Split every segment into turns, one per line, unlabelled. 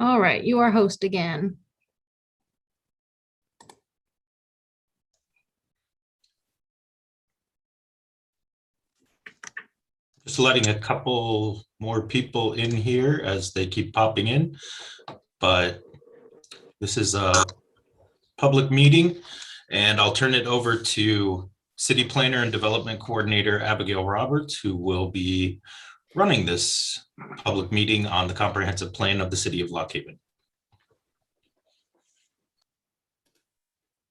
All right, you are host again.
Just letting a couple more people in here as they keep popping in, but this is a public meeting and I'll turn it over to City Planner and Development Coordinator Abigail Roberts, who will be running this public meeting on the comprehensive plan of the City of Lock Haven.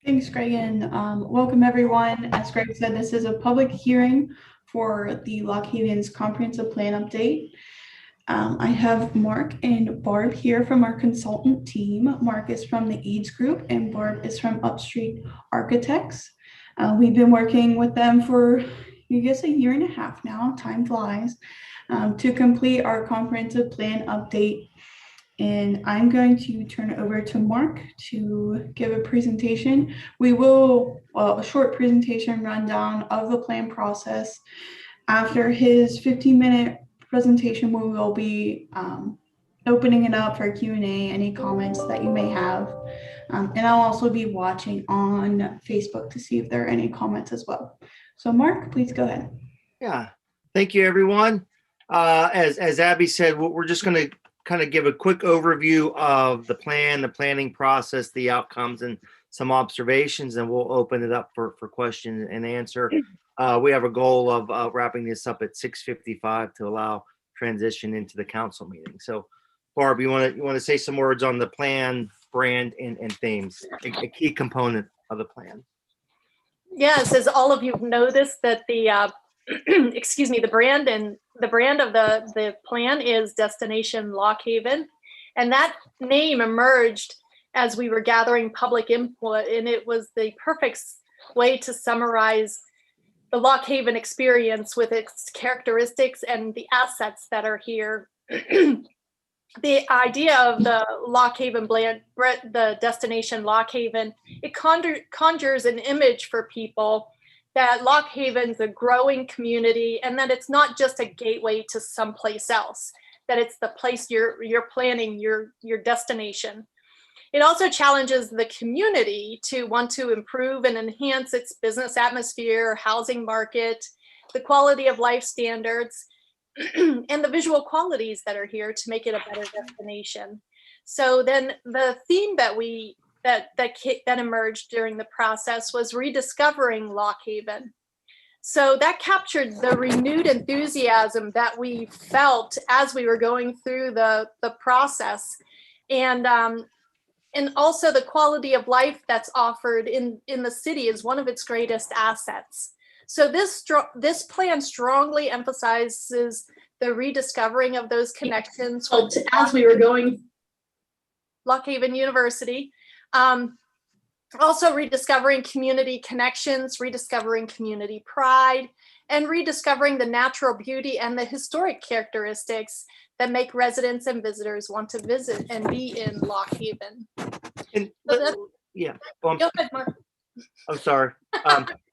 Thanks, Greg, and welcome everyone. As Greg said, this is a public hearing for the Lock Haven's comprehensive plan update. I have Mark and Barb here from our consultant team. Mark is from the AIDS Group and Barb is from Upstreet Architects. We've been working with them for, I guess, a year and a half now, time flies, to complete our comprehensive plan update. And I'm going to turn it over to Mark to give a presentation. We will, a short presentation rundown of the plan process. After his 15-minute presentation, we will be opening it up for Q&A, any comments that you may have. And I'll also be watching on Facebook to see if there are any comments as well. So Mark, please go ahead.
Yeah, thank you, everyone. As Abby said, we're just going to kind of give a quick overview of the plan, the planning process, the outcomes, and some observations, and we'll open it up for question and answer. We have a goal of wrapping this up at 6:55 to allow transition into the council meeting. So, Barb, you want to say some words on the plan, brand, and themes, a key component of the plan.
Yes, as all of you have noticed that the excuse me, the brand of the plan is Destination Lock Haven, and that name emerged as we were gathering public input, and it was the perfect way to summarize the Lock Haven experience with its characteristics and the assets that are here. The idea of the Lock Haven brand, the Destination Lock Haven, it conjures an image for people that Lock Haven's a growing community and that it's not just a gateway to someplace else, that it's the place you're planning your destination. It also challenges the community to want to improve and enhance its business atmosphere, housing market, the quality of life standards, and the visual qualities that are here to make it a better destination. So then the theme that emerged during the process was rediscovering Lock Haven. So that captured the renewed enthusiasm that we felt as we were going through the process, and also the quality of life that's offered in the city is one of its greatest assets. So this plan strongly emphasizes the rediscovering of those connections as we were going Lock Haven University. Also rediscovering community connections, rediscovering community pride, and rediscovering the natural beauty and the historic characteristics that make residents and visitors want to visit and be in Lock Haven.
And, yeah.
Go ahead, Mark.
I'm sorry.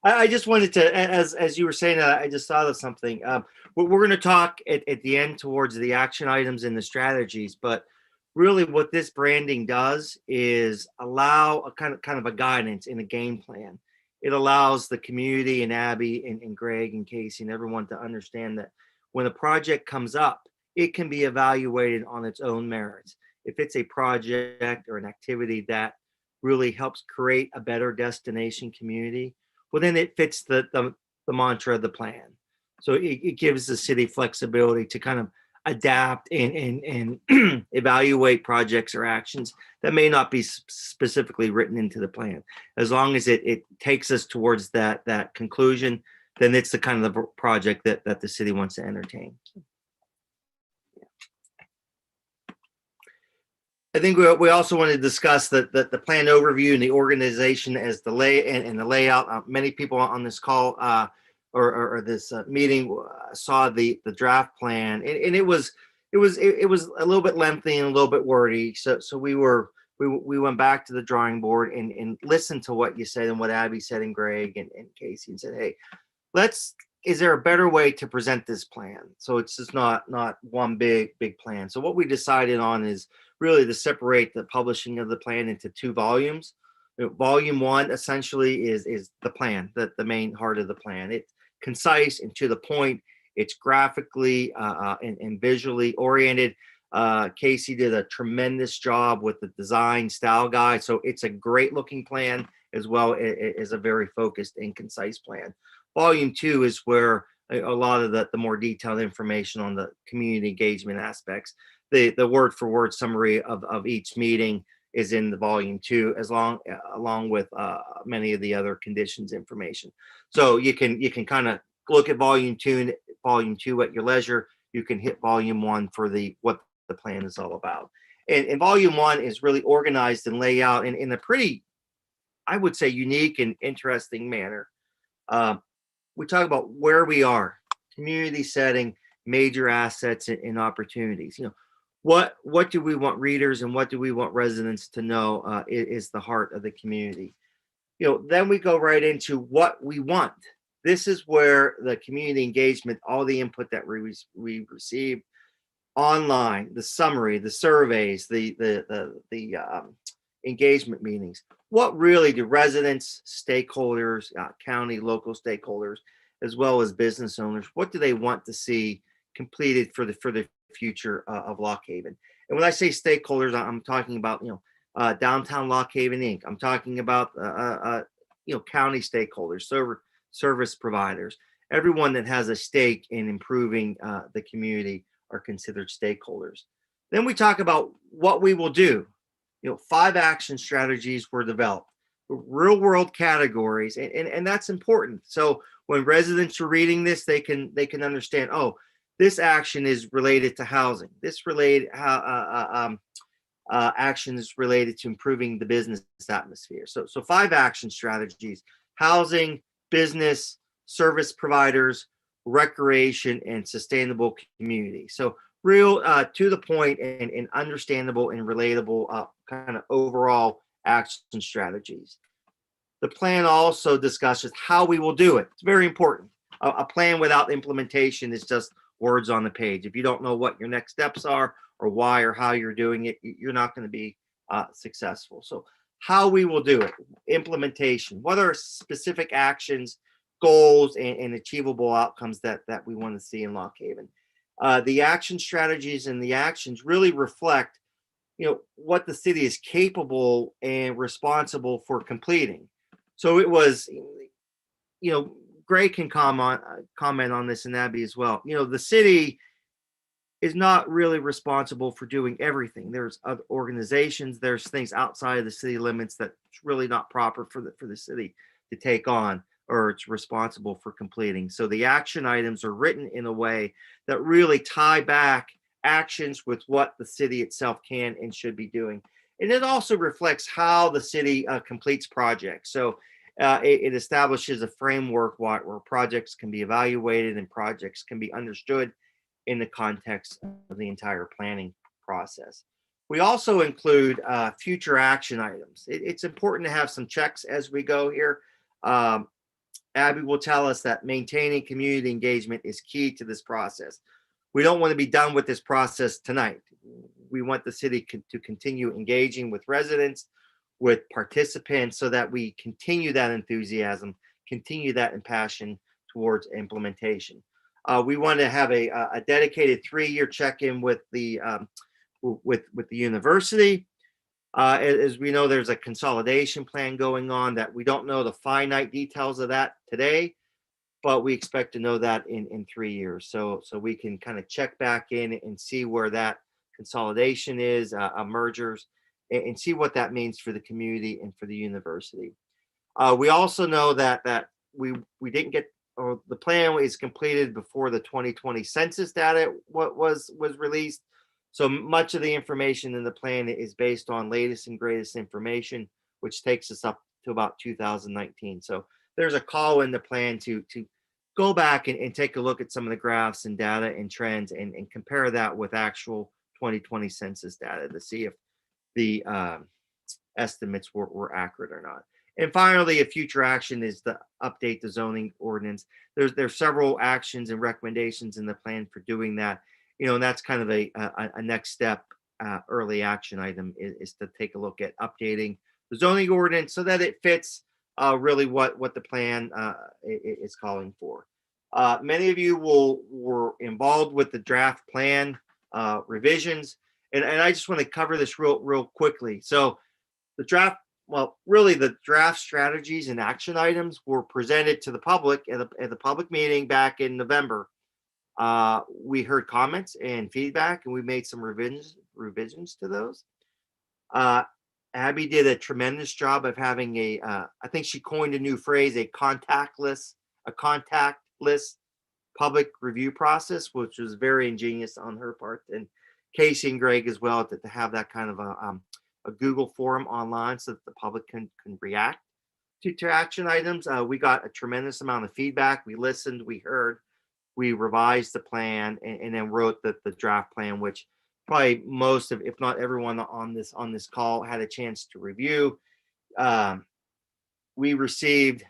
I just wanted to, as you were saying that, I just thought of something. We're going to talk at the end towards the action items and the strategies, but really what this branding does is allow a kind of a guidance in a game plan. It allows the community and Abby and Greg and Casey and everyone to understand that when a project comes up, it can be evaluated on its own merits. If it's a project or an activity that really helps create a better destination community, well, then it fits the mantra of the plan. So it gives the city flexibility to kind of adapt and evaluate projects or actions that may not be specifically written into the plan. As long as it takes us towards that conclusion, then it's the kind of project that the city wants to entertain. I think we also want to discuss the plan overview and the organization as the layout. Many people on this call or this meeting saw the draft plan, and it was a little bit lengthy and a little bit wordy. So we went back to the drawing board and listened to what you said and what Abby said and Greg and Casey, and said, hey, let's is there a better way to present this plan? So it's just not one big plan. So what we decided on is really to separate the publishing of the plan into 2 volumes. Volume 1 essentially is the plan, the main heart of the plan. It's concise and to the point. It's graphically and visually oriented. Casey did a tremendous job with the design style guide. So it's a great looking plan as well as a very focused and concise plan. Volume 2 is where a lot of the more detailed information on the community engagement aspects, the word for word summary of each meeting is in the volume 2, along with many of the other conditions information. So you can kind of look at volume 2 at your leisure. You can hit volume 1 for what the plan is all about. And volume 1 is really organized and laid out in a pretty, I would say, unique and interesting manner. We talk about where we are, community setting, major assets and opportunities. What do we want readers and what do we want residents to know is the heart of the community. Then we go right into what we want. This is where the community engagement, all the input that we receive online, the summary, the surveys, the engagement meetings. What really do residents, stakeholders, county, local stakeholders, as well as business owners, what do they want to see completed for the future of Lock Haven? And when I say stakeholders, I'm talking about Downtown Lock Haven Inc. I'm talking about county stakeholders, service providers, everyone that has a stake in improving the community are considered stakeholders. Then we talk about what we will do. 5 action strategies were developed, real world categories, and that's important. So when residents are reading this, they can understand, oh, this action is related to housing. This action is related to improving the business atmosphere. So 5 action strategies: housing, business, service providers, recreation, and sustainable community. So real to the point and understandable and relatable kind of overall action strategies. The plan also discusses how we will do it. It's very important. A plan without implementation is just words on the page. If you don't know what your next steps are or why or how you're doing it, you're not going to be successful. So how we will do it, implementation, what are specific actions, goals, and achievable outcomes that we want to see in Lock Haven. The action strategies and the actions really reflect, what the city is capable and responsible for completing. So it was, Greg can comment on this, and Abby as well. The city is not really responsible for doing everything. There's other organizations, there's things outside of the city limits that's really not proper for the city to take on, or it's responsible for completing. So the action items are written in a way that really tie back actions with what the city itself can and should be doing. And it also reflects how the city completes projects. So it establishes a framework where projects can be evaluated and projects can be understood in the context of the entire planning process. We also include future action items. It's important to have some checks as we go here. Abby will tell us that maintaining community engagement is key to this process. We don't want to be done with this process tonight. We want the city to continue engaging with residents, with participants, so that we continue that enthusiasm, continue that passion towards implementation. We want to have a dedicated 3-year check-in with the university. As we know, there's a consolidation plan going on that we don't know the finite details of that today, but we expect to know that in 3 years. So we can kind of check back in and see where that consolidation is, mergers, and see what that means for the community and for the university. We also know that we didn't get, or the plan is completed before the 2020 census data was released. So much of the information in the plan is based on latest and greatest information, which takes us up to about 2019. So there's a call in the plan to go back and take a look at some of the graphs and data and trends and compare that with actual 2020 census data to see if the estimates were accurate or not. And finally, a future action is to update the zoning ordinance. There's several actions and recommendations in the plan for doing that. And that's kind of a next step, early action item is to take a look at updating the zoning ordinance so that it fits really what the plan is calling for. Many of you were involved with the draft plan revisions, and I just want to cover this real quickly. So the draft, really the draft strategies and action items were presented to the public at the public meeting back in November. We heard comments and feedback, and we made some revisions to those. Abby did a tremendous job of having I think she coined a new phrase, a contactless public review process, which was very ingenious on her part, and Casey and Greg as well, to have that kind of a Google forum online so that the public can react to action items. We got a tremendous amount of feedback. We listened, we heard, we revised the plan, and then wrote the draft plan, which probably most of, if not everyone on this call had a chance to review. We received,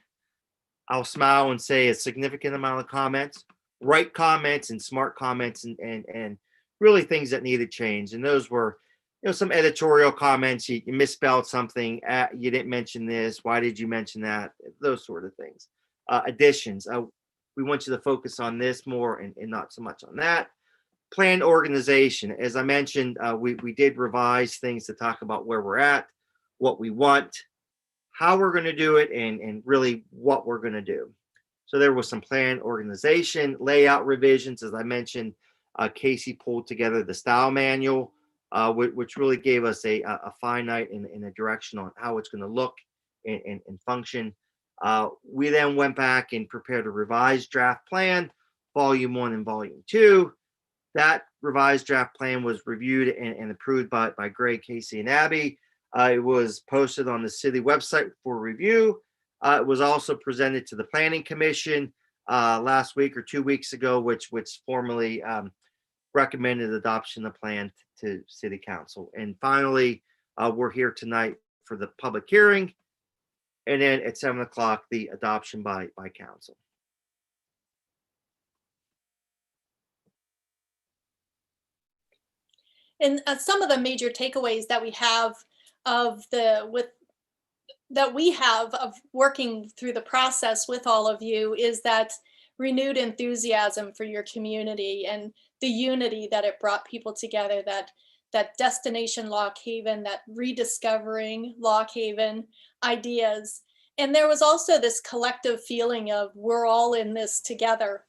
I'll smile and say, a significant amount of comments, right comments and smart comments, and really things that needed change. And those were, some editorial comments. You misspelled something. You didn't mention this. Why did you mention that? Those sort of things. Additions. We want you to focus on this more and not so much on that. Plan organization. As I mentioned, we did revise things to talk about where we're at, what we want, how we're going to do it, and really what we're going to do. So there was some plan organization, layout revisions. As I mentioned, Casey pulled together the style manual, which really gave us a finite and a direction on how it's going to look and function. We then went back and prepared a revised draft plan, volume 1 and volume 2. That revised draft plan was reviewed and approved by Greg, Casey, and Abby. It was posted on the city website for review. It was also presented to the Planning Commission last week or 2 weeks ago, which formally recommended adoption of the plan to City Council. And finally, we're here tonight for the public hearing, and then at 7 o'clock, the adoption by council.
And some of the major takeaways that we have of working through the process with all of you is that renewed enthusiasm for your community and the unity that it brought people together, that Destination Lock Haven, that rediscovering Lock Haven ideas. And there was also this collective feeling of we're all in this together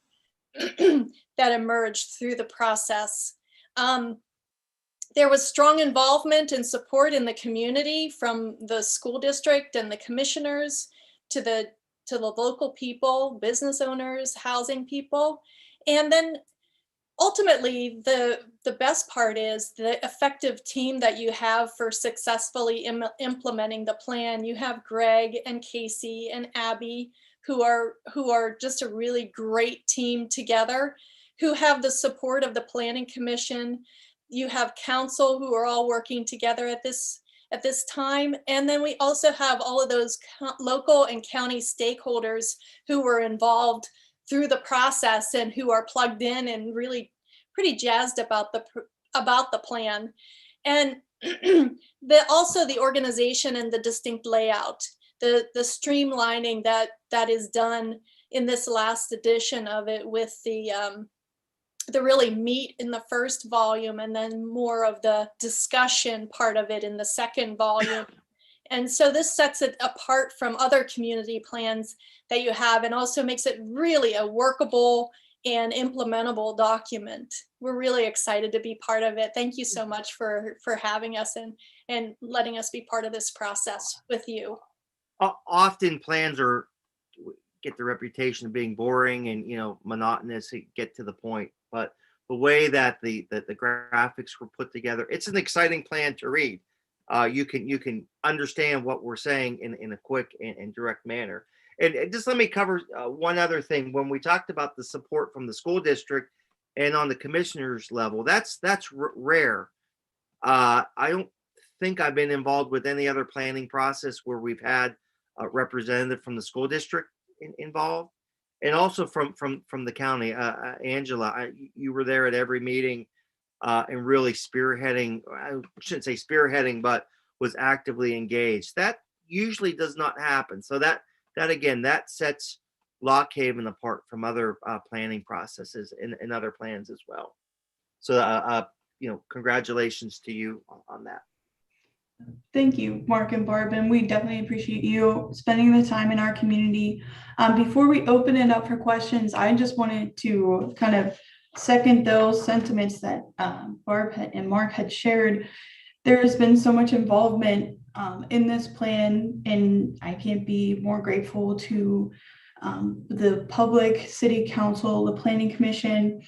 that emerged through the process. There was strong involvement and support in the community from the school district and the commissioners to the local people, business owners, housing people. And then ultimately, the best part is the effective team that you have for successfully implementing the plan. You have Greg and Casey and Abby, who are just a really great team together, who have the support of the Planning Commission. You have council who are all working together at this time. And then we also have all of those local and county stakeholders who were involved through the process and who are plugged in and really pretty jazzed about the plan. And also the organization and the distinct layout, the streamlining that is done in this last edition of it, with the really meat in the first volume and then more of the discussion part of it in the second volume. And so this sets it apart from other community plans that you have, and also makes it really a workable and implementable document. We're really excited to be part of it. Thank you so much for having us and letting us be part of this process with you.
Often plans get the reputation of being boring and monotonous, get to the point. But the way that the graphics were put together, it's an exciting plan to read. You can understand what we're saying in a quick and direct manner. And just let me cover one other thing. When we talked about the support from the school district and on the commissioner's level, that's rare. I don't think I've been involved with any other planning process where we've had representative from the school district involved, and also from the county. Angela, you were there at every meeting and really spearheading. I shouldn't say spearheading, but was actively engaged. That usually does not happen. So that again, that sets Lock Haven apart from other planning processes and other plans as well. So, congratulations to you on that.
Thank you, Mark and Barb, and we definitely appreciate you spending the time in our community. Before we open it up for questions, I just wanted to kind of second those sentiments that Barb and Mark had shared. There has been so much involvement in this plan, and I can't be more grateful to the public, city council, the planning commission,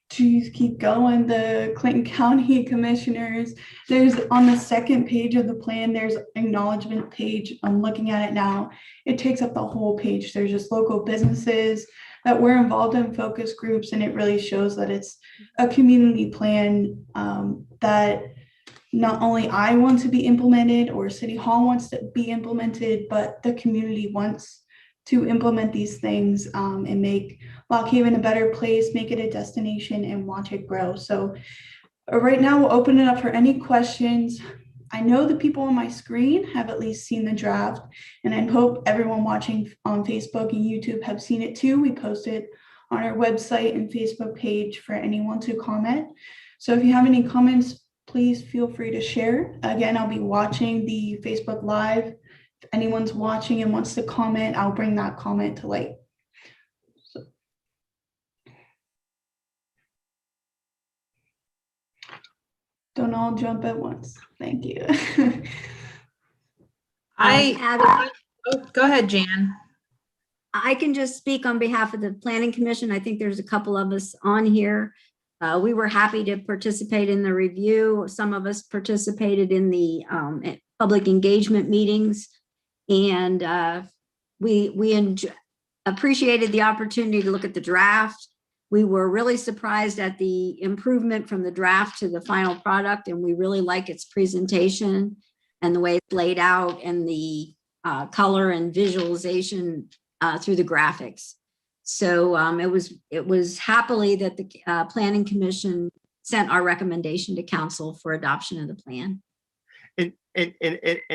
keep going, the Clinton County commissioners. There's on the second page of the plan, there's acknowledgement page. I'm looking at it now. It takes up the whole page. There's just local businesses that we're involved in, focus groups, and it really shows that it's a community plan that not only I want to be implemented or City Hall wants to be implemented, but the community wants to implement these things and make Lock Haven a better place, make it a destination, and watch it grow. So right now we'll open it up for any questions. I know the people on my screen have at least seen the draft, and I hope everyone watching on Facebook and YouTube have seen it too. We post it on our website and Facebook page for anyone to comment. So if you have any comments, please feel free to share. Again, I'll be watching the Facebook Live. If anyone's watching and wants to comment, I'll bring that comment to light. So. Don't all jump at once. Thank you.
Abby,
Go ahead, Jan.
I can just speak on behalf of the Planning Commission. I think there's a couple of us on here. We were happy to participate in the review. Some of us participated in the public engagement meetings, and we appreciated the opportunity to look at the draft. We were really surprised at the improvement from the draft to the final product, and we really like its presentation and the way it's laid out and the color and visualization through the graphics. So it was happily that the Planning Commission sent our recommendation to council for adoption of the plan.
And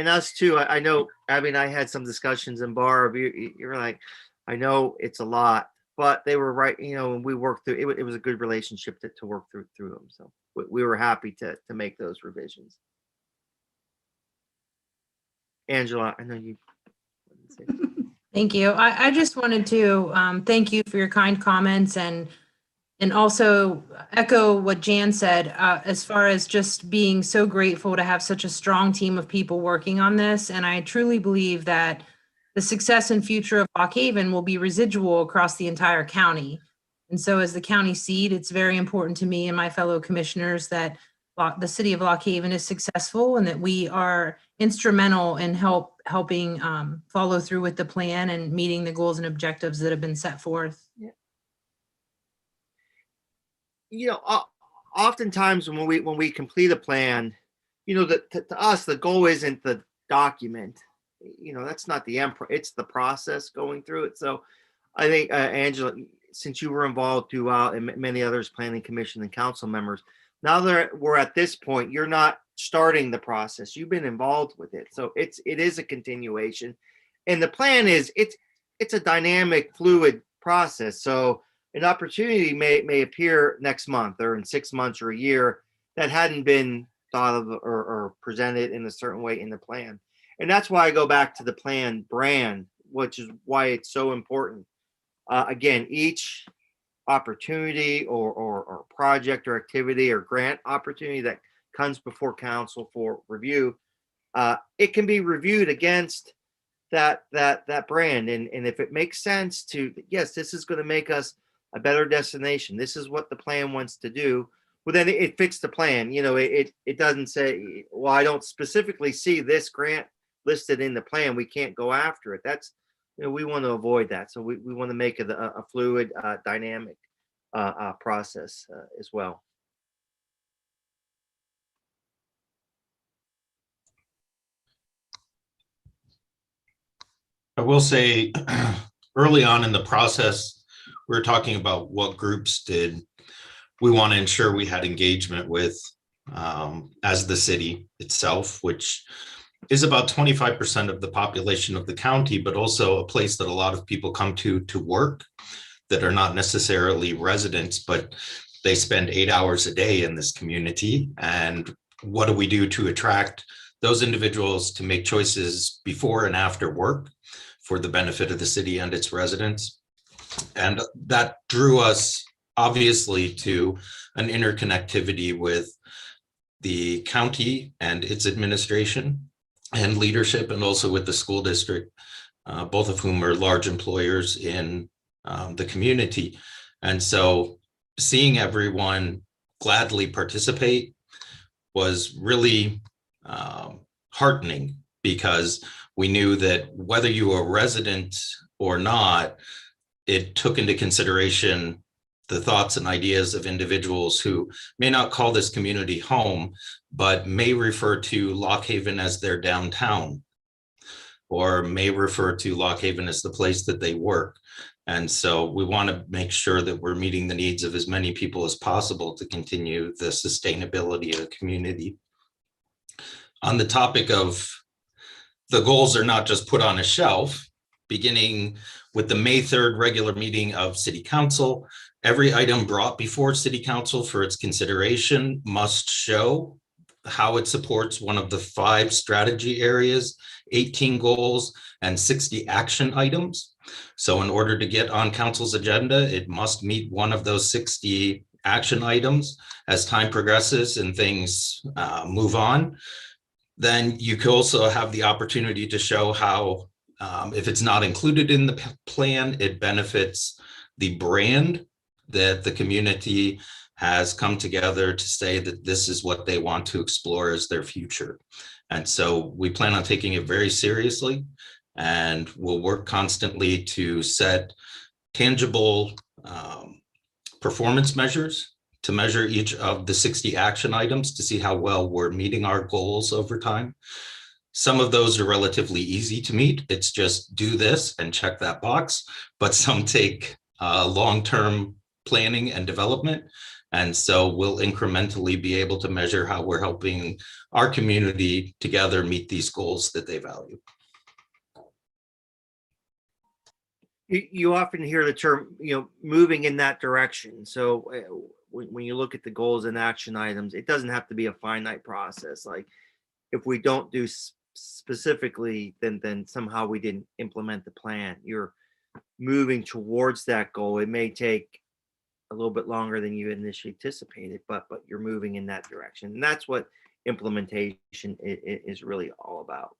us too. I know, Abby and I had some discussions, and Barb, you're like, I know it's a lot, but they were right. When we worked through it, it was a good relationship to work through them. So we were happy to make those revisions. Angela, I know you.
Thank you. I just wanted to thank you for your kind comments and also echo what Jan said as far as just being so grateful to have such a strong team of people working on this. And I truly believe that the success and future of Lock Haven will be residual across the entire county. And so as the county seat, it's very important to me and my fellow commissioners that the city of Lock Haven is successful and that we are instrumental in helping follow through with the plan and meeting the goals and objectives that have been set forth.
Oftentimes when we complete a plan, to us the goal isn't the document. That's not the emperor. It's the process going through it. So I think Angela, since you were involved throughout, and many others, planning commission and council members, now that we're at this point, you're not starting the process. You've been involved with it. So it is a continuation. And the plan is it's a dynamic, fluid process. So an opportunity may appear next month or in 6 months or a year that hadn't been thought of or presented in a certain way in the plan. And that's why I go back to the plan brand, which is why it's so important. Again, each opportunity or project or activity or grant opportunity that comes before council for review, it can be reviewed against that brand. And if it makes sense to, yes, this is going to make us a better destination, this is what the plan wants to do, well, then it fits the plan. It doesn't say, well, I don't specifically see this grant listed in the plan, we can't go after it. That's, we want to avoid that. So we want to make it a fluid, dynamic process as well.
will say early on in the process, we were talking about what groups did we want to ensure we had engagement with as the city itself, which is about 25% of the population of the county, but also a place that a lot of people come to work that are not necessarily residents, but they spend 8 hours a day in this community. And what do we do to attract those individuals to make choices before and after work for the benefit of the city and its residents? And that drew us obviously to an interconnectivity with the county and its administration and leadership, and also with the school district, both of whom are large employers in the community. And so seeing everyone gladly participate was really heartening, because we knew that whether you were a resident or not, it took into consideration the thoughts and ideas of individuals who may not call this community home, but may refer to Lock Haven as their downtown, or may refer to Lock Haven as the place that they work. And so we want to make sure that we're meeting the needs of as many people as possible to continue the sustainability of the community. On the topic of the goals are not just put on a shelf, beginning with the May 3rd regular meeting of City Council, every item brought before City Council for its consideration must show how it supports one of the 5 strategy areas, 18 goals, and 60 action items. So in order to get on council's agenda, it must meet one of those 60 action items. As time progresses and things move on, then you could also have the opportunity to show how, if it's not included in the plan, it benefits the brand that the community has come together to say that this is what they want to explore as their future. And so we plan on taking it very seriously, and we'll work constantly to set tangible performance measures to measure each of the 60 action items to see how well we're meeting our goals over time. Some of those are relatively easy to meet. It's just do this and check that box, but some take long-term planning and development. And so we'll incrementally be able to measure how we're helping our community together meet these goals that they value.
You often hear the term, moving in that direction. So when you look at the goals and action items, it doesn't have to be a finite process. Like if we don't do specifically, then somehow we didn't implement the plan. You're moving towards that goal. It may take a little bit longer than you initially anticipated, but you're moving in that direction. And that's what implementation is really all about.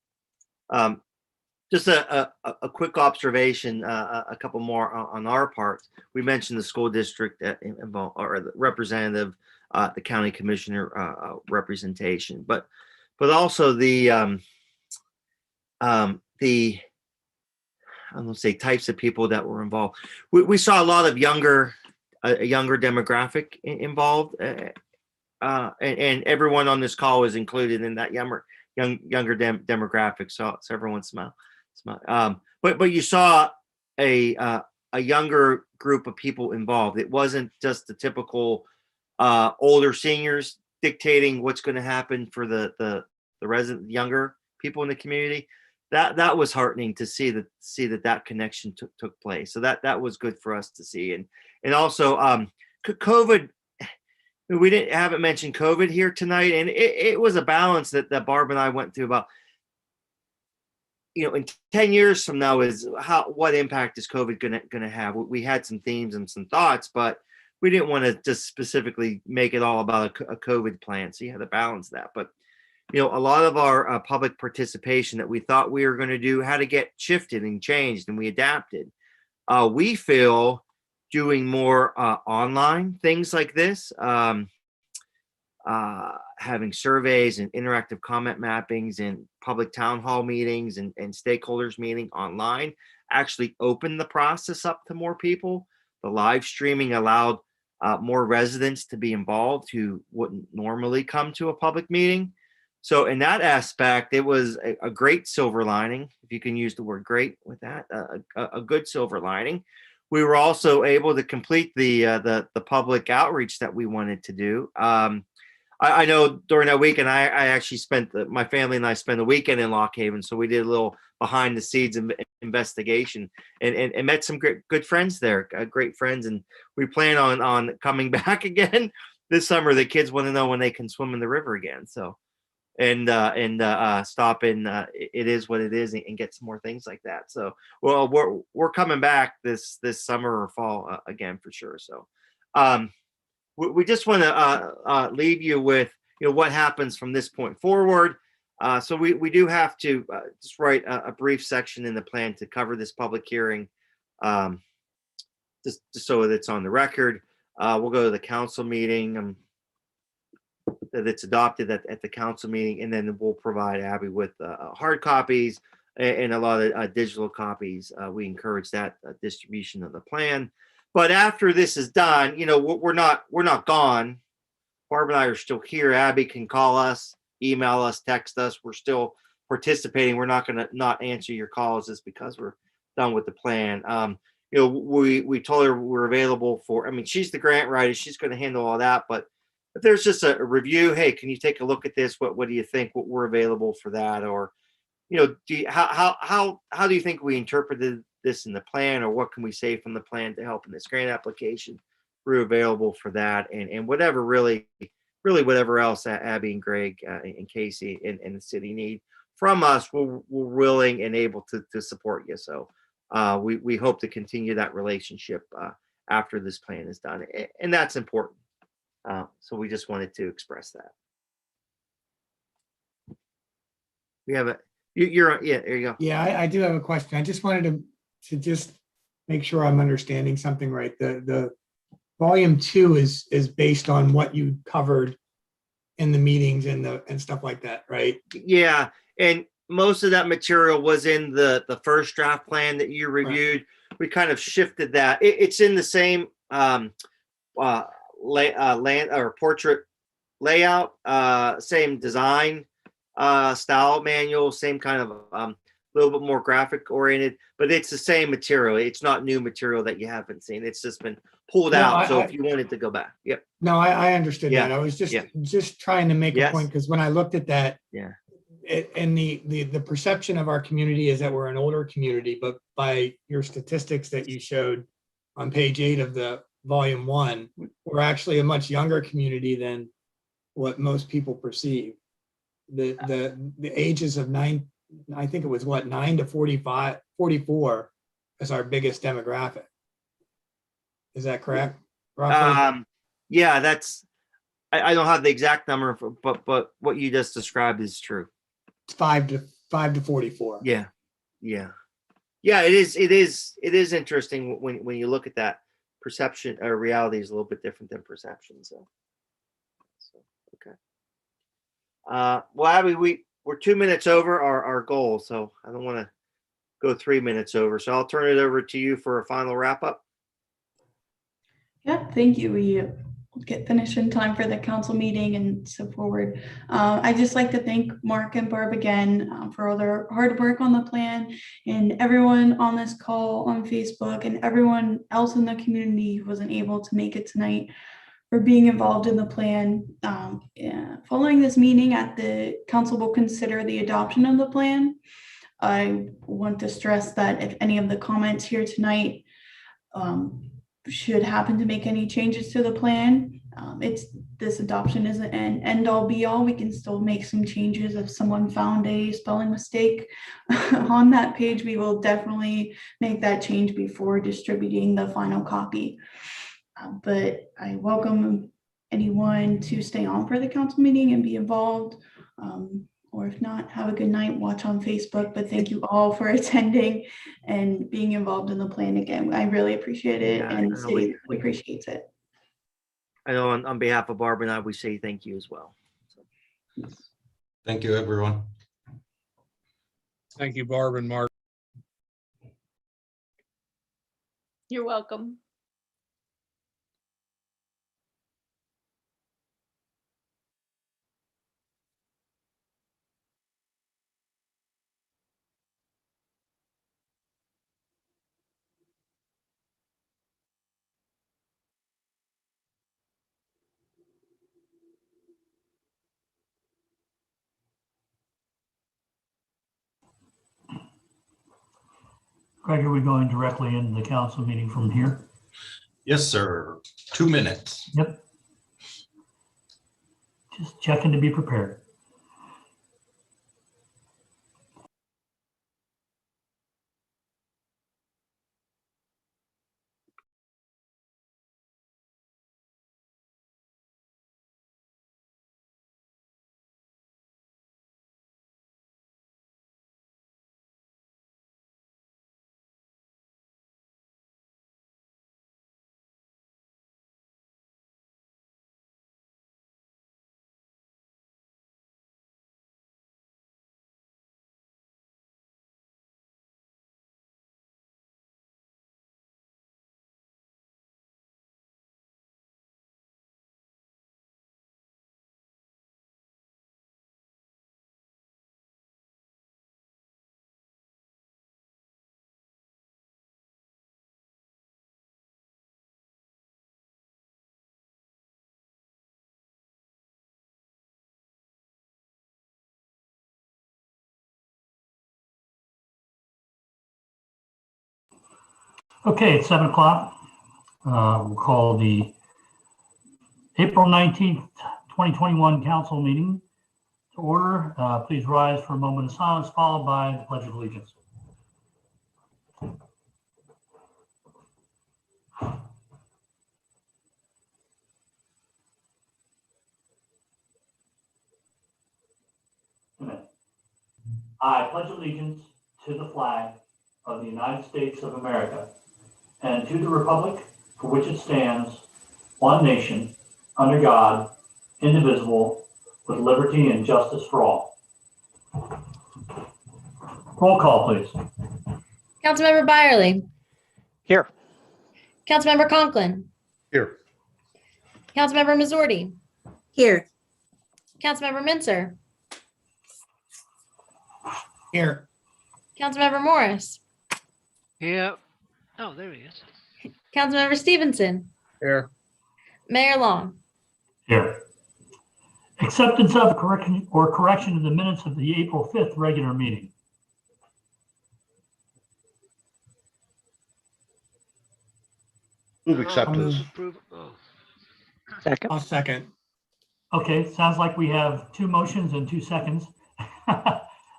Just a quick observation, a couple more on our part. We mentioned the school district involved, or the representative, the county commissioner representation, but also the I'm gonna say types of people that were involved. We saw a lot of a younger demographic involved, and everyone on this call is included in that younger demographic. So everyone smile. But you saw a younger group of people involved. It wasn't just the typical older seniors dictating what's going to happen for the resident younger people in the community. That was heartening to see that connection took place. So that was good for us to see. And also COVID. We haven't mentioned COVID here tonight, and it was a balance that Barb and I went through about. In 10 years from now, what impact is COVID gonna have? We had some themes and some thoughts, but we didn't want to just specifically make it all about a COVID plan. So you had to balance that. But a lot of our public participation that we thought we were going to do had to get shifted and changed, and we adapted. We feel doing more online things like this, having surveys and interactive comment mappings and public town hall meetings and stakeholders meeting online actually opened the process up to more people. The live streaming allowed more residents to be involved who wouldn't normally come to a public meeting. So in that aspect, it was a great silver lining, if you can use the word great with that, a good silver lining. We were also able to complete the public outreach that we wanted to do. I know during that weekend, I actually spent my family and I spent the weekend in Lock Haven, so we did a little behind the scenes investigation and met some good friends there, great friends, and we plan on coming back again this summer. The kids want to know when they can swim in the river again, so and stop in. It is what it is, and get some more things like that. So, well, we're coming back this summer or fall again for sure. So, we just want to leave you with what happens from this point forward. So we do have to just write a brief section in the plan to cover this public hearing, just so that it's on the record. We'll go to the council meeting. That it's adopted at the council meeting, and then we'll provide Abby with hard copies and a lot of digital copies. We encourage that distribution of the plan. But after this is done, we're not gone. Barb and I are still here. Abby can call us, email us, text us. We're still participating. We're not going to not answer your calls just because we're done with the plan. We told her we're available for. I mean, she's the grant writer. She's going to handle all that, but if there's just a review, hey, can you take a look at this? What do you think? What we're available for that? Or, how do you think we interpreted this in the plan, or what can we say from the plan to help in this grant application? We're available for that, and whatever really whatever else that Abby and Greg and Casey and the city need from us, we're willing and able to support you. So we hope to continue that relationship after this plan is done, and that's important. So we just wanted to express that. We have there you go.
Yeah, I do have a question. I just wanted to just make sure I'm understanding something right. The volume 2 is based on what you covered in the meetings and stuff like that, right?
Yeah, and most of that material was in the first draft plan that you reviewed. Right. We kind of shifted that. It's in the same land or portrait layout, same design style manual, same kind of a little bit more graphic oriented, but it's the same material. It's not new material that you haven't seen. It's just been pulled out. So if you wanted to go back, yep.
No, I understood that. I was just trying to make a point, because when I looked at that, and the perception of our community is that we're an older community, but by your statistics that you showed on page 8 of the volume 1, we're actually a much younger community than what most people perceive. The ages of 9, I think it was 9 to 44 is our biggest demographic. Is that correct? Roughly?
Yeah, that's, I don't have the exact number, but what you just described is true.
It's 5 to 44.
Yeah. It is interesting when you look at that. Perception or reality is a little bit different than perception. So okay. Well, Abby, we're 2 minutes over our goal, so I don't want to go 3 minutes over. So I'll turn it over to you for a final wrap up.
Yeah, thank you. We get finished in time for the council meeting and so forward. I'd just like to thank Mark and Barb again for all their hard work on the plan, and everyone on this call on Facebook and everyone else in the community who wasn't able to make it tonight for being involved in the plan. Following this meeting, the council will consider the adoption of the plan. I want to stress that if any of the comments here tonight should happen to make any changes to the plan, this adoption isn't an end all be all. We can still make some changes. If someone found a spelling mistake on that page, we will definitely make that change before distributing the final copy. But I welcome anyone to stay on for the council meeting and be involved. Or if not, have a good night, watch on Facebook. But thank you all for attending and being involved in the plan again. I really appreciate it, and the city appreciates it.
I know on behalf of Barb and I, we say thank you as well. So.
Thank you, everyone.
Thank you, Barb and Mark.
You're welcome.
Greg, are we going directly into the council meeting from here?
Yes, sir. 2 minutes.
Yep. Just checking to be prepared. Okay, it's 7 o'clock. We'll call the April 19th, 2021 council meeting to order. Please rise for a moment of silence, followed by the Pledge of Allegiance. I pledge allegiance to the flag of the United States of America and to the republic for which it stands, one nation, under God, indivisible, with liberty and justice for all. Roll call, please.
Councilmember Byerly.
Here.
Councilmember Conklin.
Here.
Councilmember Missouri.
Here.
Councilmember Mincer.
Here.
Councilmember Morris.
Yeah. Oh, there he is.
Councilmember Stevenson.
Here.
Mayor Long.
Here. Acceptance of correction of the minutes of the April 5th regular meeting.
Move acceptance.
Approve. Oh.
Second.
I'll second.
Okay, sounds like we have 2 motions and 2 seconds.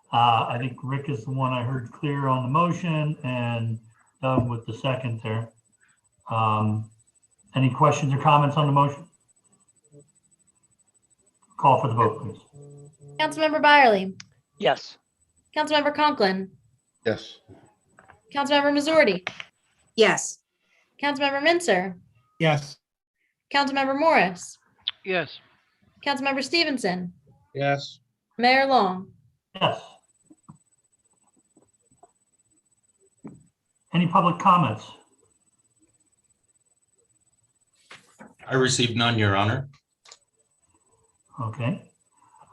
I think Rick is the one I heard clear on the motion and Doug with the second there. Any questions or comments on the motion? Call for the vote, please.
Councilmember Byerly.
Yes.
Councilmember Conklin.
Yes.
Councilmember Missouri.
Yes.
Councilmember Mincer.
Yes.
Councilmember Morris.
Yes.
Councilmember Stevenson.
Yes.
Mayor Long.
Yes. Any public comments?
I received none, Your Honor.
Okay.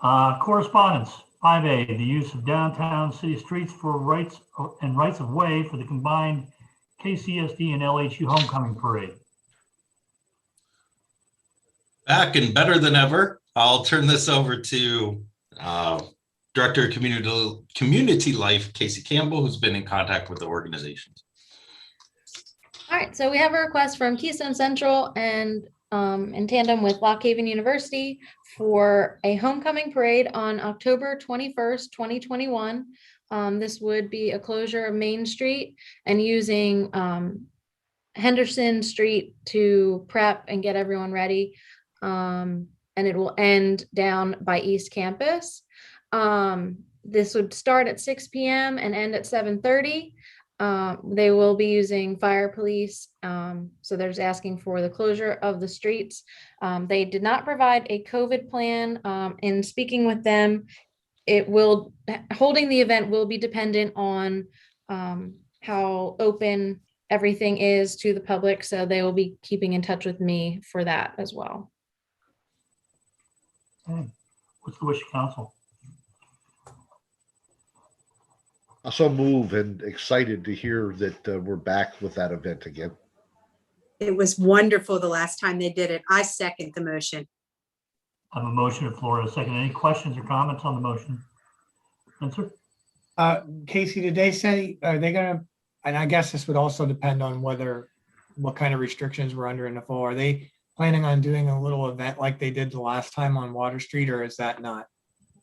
Correspondence, 5A, the use of downtown city streets for rights of way for the combined KCSD and LHU homecoming parade.
Back and better than ever. I'll turn this over to Director of Community Life, Casey Campbell, who's been in contact with the organizations.
All right, so we have a request from Keystone Central and in tandem with Lock Haven University for a homecoming parade on October 21st, 2021. This would be a closure of Main Street and using Henderson Street to prep and get everyone ready. And it will end down by East Campus. This would start at 6 p.m. and end at 7:30. They will be using fire police. So there's asking for the closure of the streets. They did not provide a COVID plan. In speaking with them, holding the event will be dependent on how open everything is to the public. So they will be keeping in touch with me for that as well.
Okay. What's the wish of council?
Also move and excited to hear that we're back with that event again.
It was wonderful the last time they did it. I second the motion.
I have a motion to floor and a second. Any questions or comments on the motion? Answer?
Casey, did they say, are they gonna and I guess this would also depend on what kind of restrictions we're under in the fall. Are they planning on doing a little event like they did the last time on Water Street, or is that not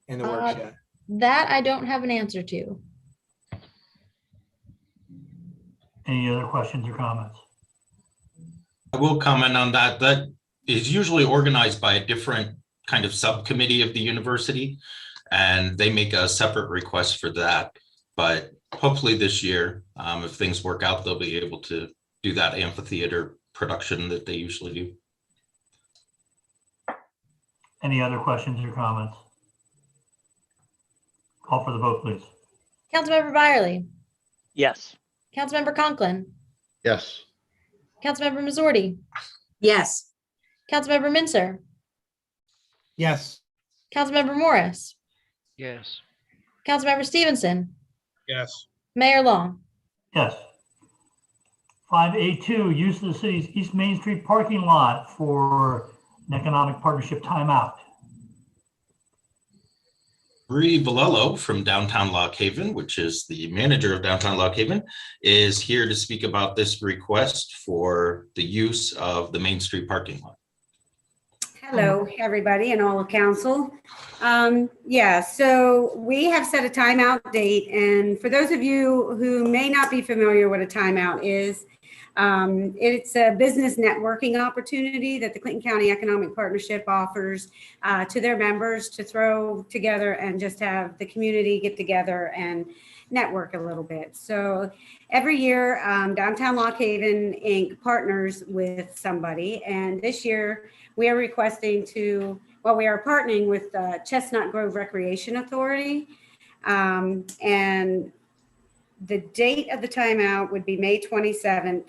in the works yet?
That I don't have an answer to.
Any other questions or comments?
I will comment on that. That is usually organized by a different kind of subcommittee of the university, and they make a separate request for that. But hopefully this year, if things work out, they'll be able to do that amphitheater production that they usually do.
Any other questions or comments? Call for the vote, please.
Councilmember Byerly,
Yes.
Councilmember Conklin,
Yes.
Councilmember Missouri,
Yes.
Councilmember Mincer,
Yes.
Councilmember Morris,
Yes.
Councilmember Stevenson,
Yes.
Mayor Long.
Yes. 5A2, use of the city's East Main Street parking lot for an economic partnership timeout.
Bree Valello from Downtown Lock Haven, which is the manager of Downtown Lock Haven, is here to speak about this request for the use of the Main Street parking lot.
Hello, everybody and all of council. Yeah, so we have set a timeout date, and for those of you who may not be familiar what a timeout is, it's a business networking opportunity that the Clinton County Economic Partnership offers to their members to throw together and just have the community get together and network a little bit. So every year, Downtown Lock Haven Inc. partners with somebody, and this year we are requesting we are partnering with Chestnut Grove Recreation Authority, and the date of the timeout would be May 27th.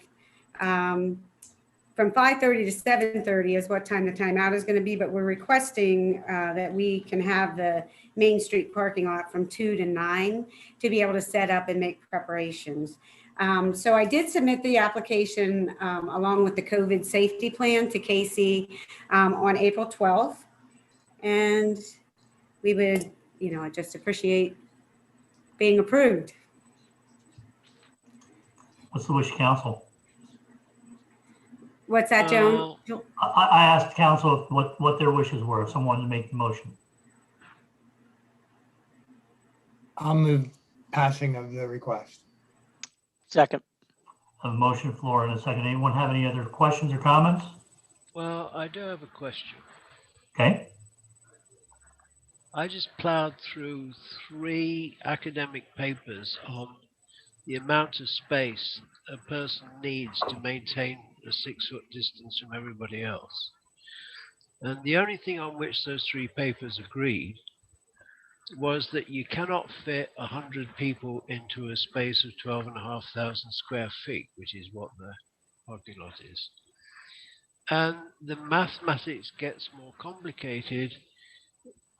From 5:30 to 7:30 is what time the timeout is going to be, but we're requesting that we can have the Main Street parking lot from 2 to 9 to be able to set up and make preparations. So I did submit the application along with the COVID safety plan to Casey on April 12th. And we would, just appreciate being approved.
What's the wish of council?
What's that, Joan?
I asked council what their wishes were, if someone wanted to make the motion.
I'll move passing of the request.
Second.
A motion floor and a second. Anyone have any other questions or comments?
Well, I do have a question.
Okay.
I just plowed through 3 academic papers on the amount of space a person needs to maintain a 6-foot distance from everybody else. And the only thing on which those 3 papers agreed was that you cannot fit 100 people into a space of 12,500 square feet, which is what the parking lot is. And the mathematics gets more complicated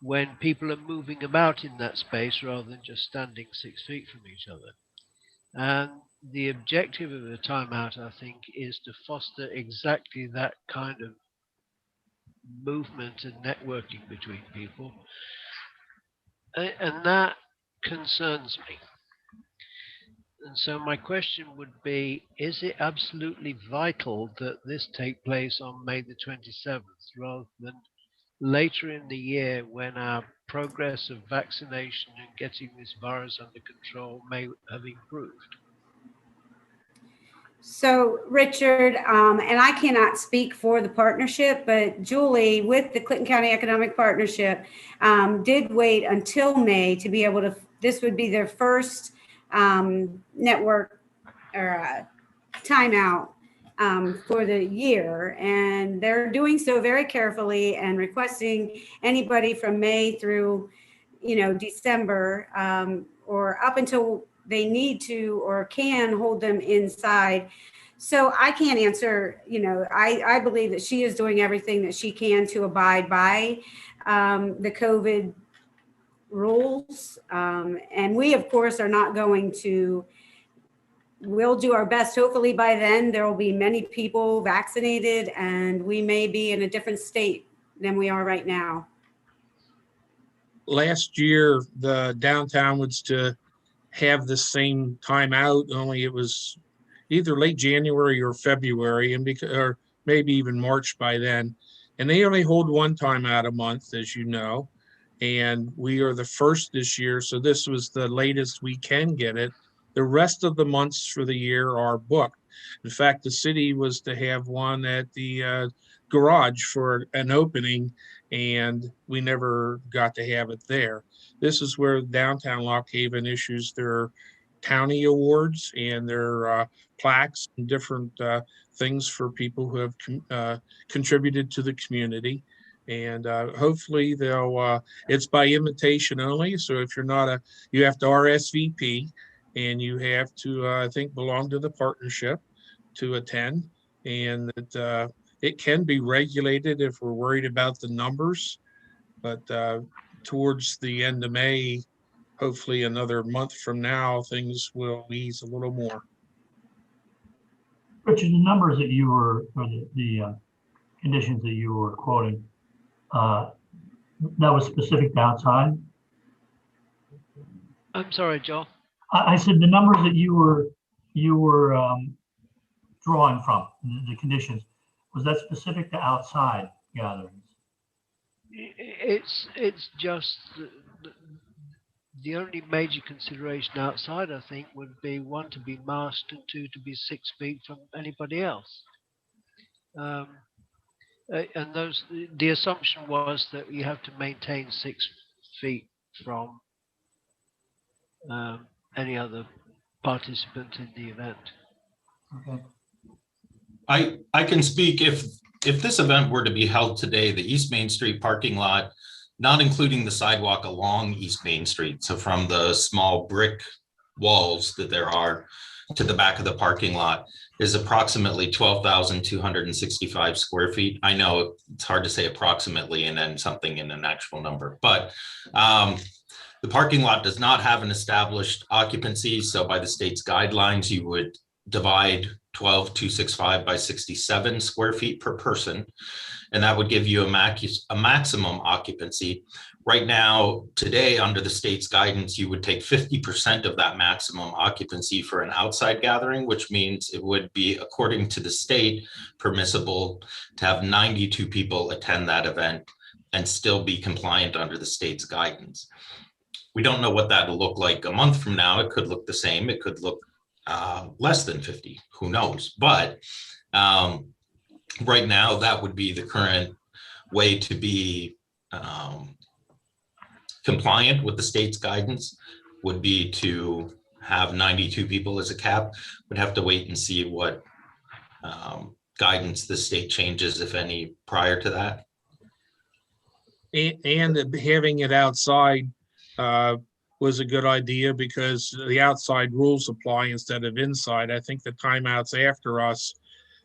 when people are moving about in that space rather than just standing 6 feet from each other. And the objective of the timeout, I think, is to foster exactly that kind of movement and networking between people. And that concerns me. And so my question would be, is it absolutely vital that this take place on May the 27th rather than later in the year when our progress of vaccination and getting this virus under control may have improved?
So Richard, and I cannot speak for the partnership, but Julie with the Clinton County Economic Partnership did wait until May to be able to, this would be their first network or timeout for the year. And they're doing so very carefully and requesting anybody from May through, December or up until they need to or can hold them inside. So I can't answer, I believe that she is doing everything that she can to abide by the COVID rules. And we, of course, are not going to, we'll do our best. Hopefully by then there will be many people vaccinated and we may be in a different state than we are right now.
Last year, the downtown was to have the same time out, only it was either late January or February, and because, or maybe even March by then. And they only hold one time out a month, as you know. And we are the first this year, so this was the latest we can get it. The rest of the months for the year are booked. In fact, the city was to have one at the garage for an opening, and we never got to have it there. This is where downtown Lock Haven issues their county awards and their plaques and different things for people who have contributed to the community. And hopefully they'll, it's by invitation only. So if you're not you have to RSVP, and you have to, I think, belong to the partnership to attend. And that it can be regulated if we're worried about the numbers. But towards the end of May, hopefully another month from now, things will ease a little more.
Richard, the numbers that you were, or the conditions that you were quoting, that was specific to outside?
I'm sorry, Joel.
I said the numbers that you were drawing from, the conditions, was that specific to outside gatherings?
It's just the only major consideration outside, I think, would be 1, to be masked, and 2, to be 6 feet from anybody else. And the assumption was that you have to maintain 6 feet from any other participant in the event.
Okay.
I can speak if this event were to be held today, the East Main Street parking lot, not including the sidewalk along East Main Street, so from the small brick walls that there are to the back of the parking lot, is approximately 12,265 square feet. I know it's hard to say approximately and then something in an actual number, but the parking lot does not have an established occupancy. So by the state's guidelines, you would divide 12,265 by 67 square feet per person, and that would give you a maximum occupancy. Right now, today, under the state's guidance, you would take 50% of that maximum occupancy for an outside gathering, which means it would be, according to the state, permissible to have 92 people attend that event and still be compliant under the state's guidance. We don't know what that'll look like a month from now. It could look the same. It could look less than 50, who knows? But right now, that would be the current way to be compliant with the state's guidance, would be to have 92 people as a cap. We'd have to wait and see what guidance the state changes, if any, prior to that.
And having it outside was a good idea, because the outside rules apply instead of inside. I think the timeouts after us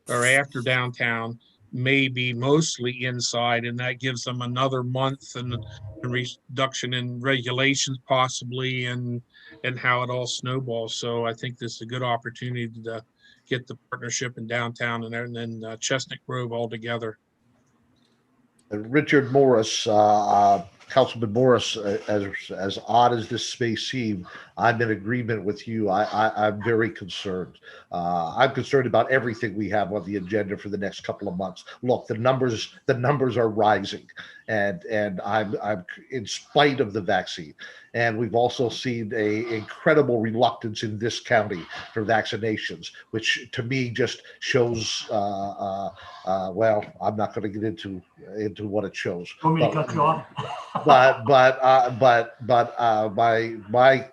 or after downtown may be mostly inside, and that gives them another month and a reduction in regulations possibly, and how it all snowballs. So I think this is a good opportunity to get the partnership in downtown and then Chestnut Grove all together.
Richard Morris, Councilman Morris, as odd as this may seem, I'm in agreement with you. I'm very concerned. I'm concerned about everything we have on the agenda for the next couple of months. Look, the numbers are rising, and I'm in spite of the vaccine. And we've also seen a incredible reluctance in this county for vaccinations, which to me just shows. Well, I'm not going to get into what it shows.
Want me to cut you off?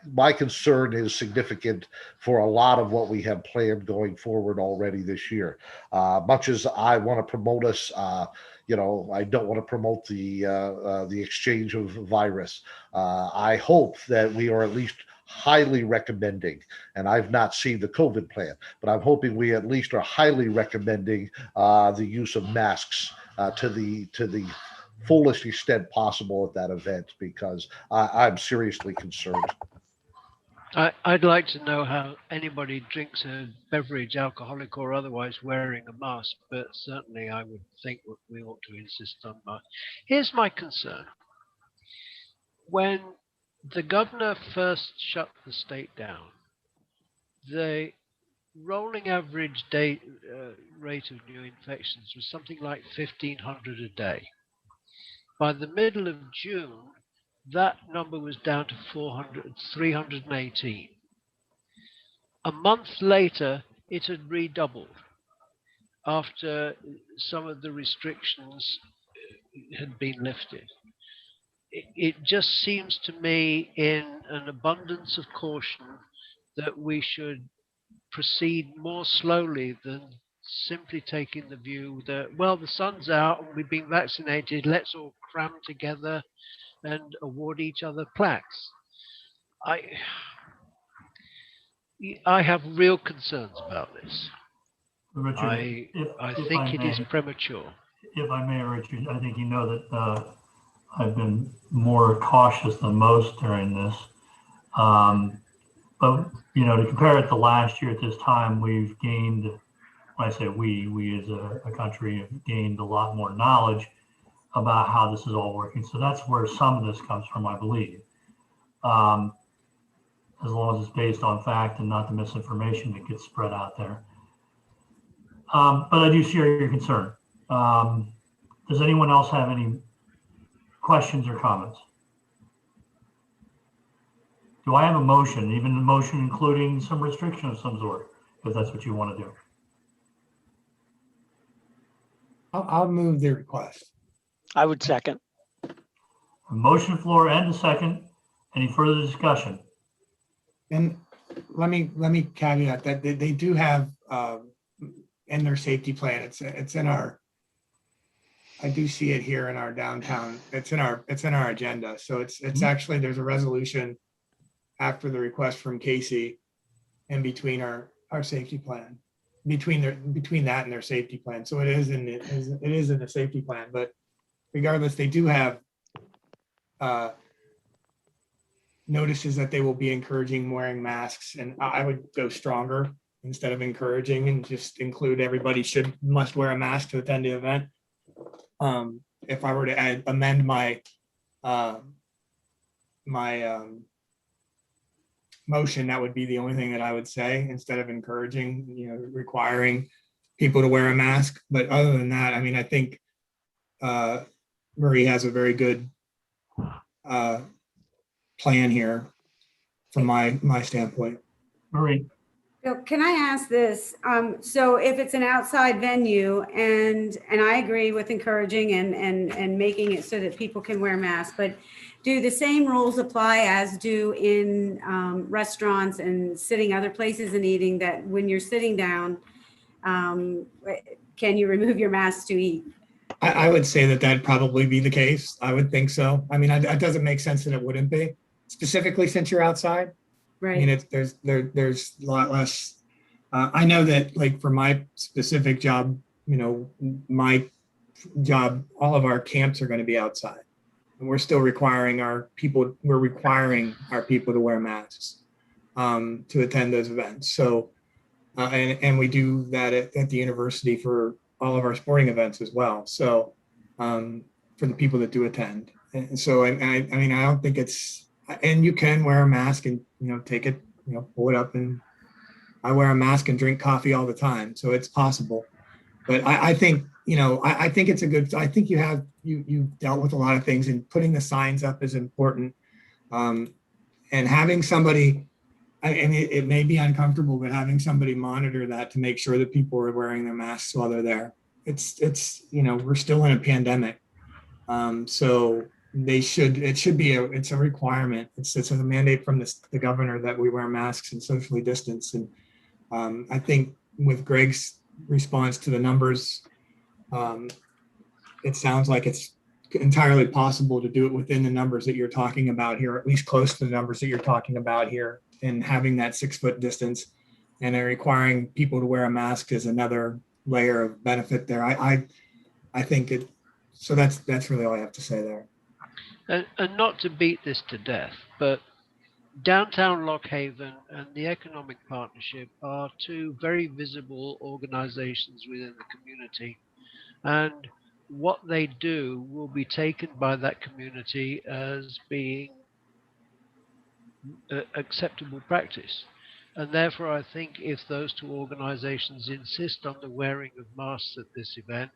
My concern is significant for a lot of what we have planned going forward already this year. Much as I want to promote us, I don't want to promote the exchange of virus. I hope that we are at least highly recommending, and I've not seen the COVID plan, but I'm hoping we at least are highly recommending the use of masks to the fullest extent possible at that event, because I'm seriously concerned.
I'd like to know how anybody drinks a beverage, alcoholic or otherwise, wearing a mask, but certainly I would think we ought to insist on masks. Here's my concern. When the governor first shut the state down, the rolling average day rate of new infections was something like 1,500 a day. By the middle of June, that number was down to 318. A month later, it had redoubled after some of the restrictions had been lifted. It just seems to me, in an abundance of caution, that we should proceed more slowly than simply taking the view that, well, the sun's out and we've been vaccinated, let's all cram together and award each other plaques. I have real concerns about this.
Richard,
I think it is premature.
If I may, Richard, I think you know that I've been more cautious than most during this. But, you know, to compare it to last year at this time, we've gained, when I say we as a country have gained a lot more knowledge about how this is all working. So that's where some of this comes from, I believe. As long as it's based on fact and not the misinformation that gets spread out there. But I do share your concern. Does anyone else have any questions or comments? Do I have a motion, even a motion including some restriction of some sort, if that's what you want to do?
I'll move the request.
I would second.
A motion floor and a second. Any further discussion?
And let me caveat that they do have in their safety plan. It's in our. I do see it here in our downtown. It's in our agenda. So it's actually, there's a resolution after the request from Casey in between our safety plan, between that and their safety plan. So it is in the safety plan, but regardless, they do have notices that they will be encouraging wearing masks, and I would go stronger instead of encouraging and just include everybody must wear a mask to attend the event. If I were to amend my motion, that would be the only thing that I would say instead of encouraging, requiring people to wear a mask. But other than that, I mean, I think Marie has a very good plan here from my standpoint.
Marie.
So can I ask this? So if it's an outside venue, and I agree with encouraging and making it so that people can wear masks, but do the same rules apply as do in restaurants and sitting other places and eating, that when you're sitting down, can you remove your mask to eat?
I would say that that'd probably be the case. I would think so. I mean, it doesn't make sense that it wouldn't be, specifically since you're outside.
Right.
I mean, there's a lot less. I know that, like, for my specific job, my job, all of our camps are going to be outside, and we're still requiring our people. We're requiring our people to wear masks to attend those events. So, and we do that at the university for all of our sporting events as well. So, for the people that do attend, and so I mean, I don't think it's. And you can wear a mask and, take it, pull it up, and I wear a mask and drink coffee all the time. So it's possible. But I think, I think it's I think you've dealt with a lot of things, and putting the signs up is important. And having somebody, it may be uncomfortable, but having somebody monitor that to make sure that people are wearing their masks while they're there. It's we're still in a pandemic. So it's a requirement. It's a mandate from the governor that we wear masks and socially distance. And I think with Greg's response to the numbers, it sounds like it's entirely possible to do it within the numbers that you're talking about here, at least close to the numbers that you're talking about here, and having that 6-foot distance, and then requiring people to wear a mask is another layer of benefit there. I think it. So that's really all I have to say there.
And not to beat this to death, but Downtown Lock Haven and the Economic Partnership are two very visible organizations within the community. And what they do will be taken by that community as being acceptable practice. And therefore, I think if those two organizations insist on the wearing of masks at this event,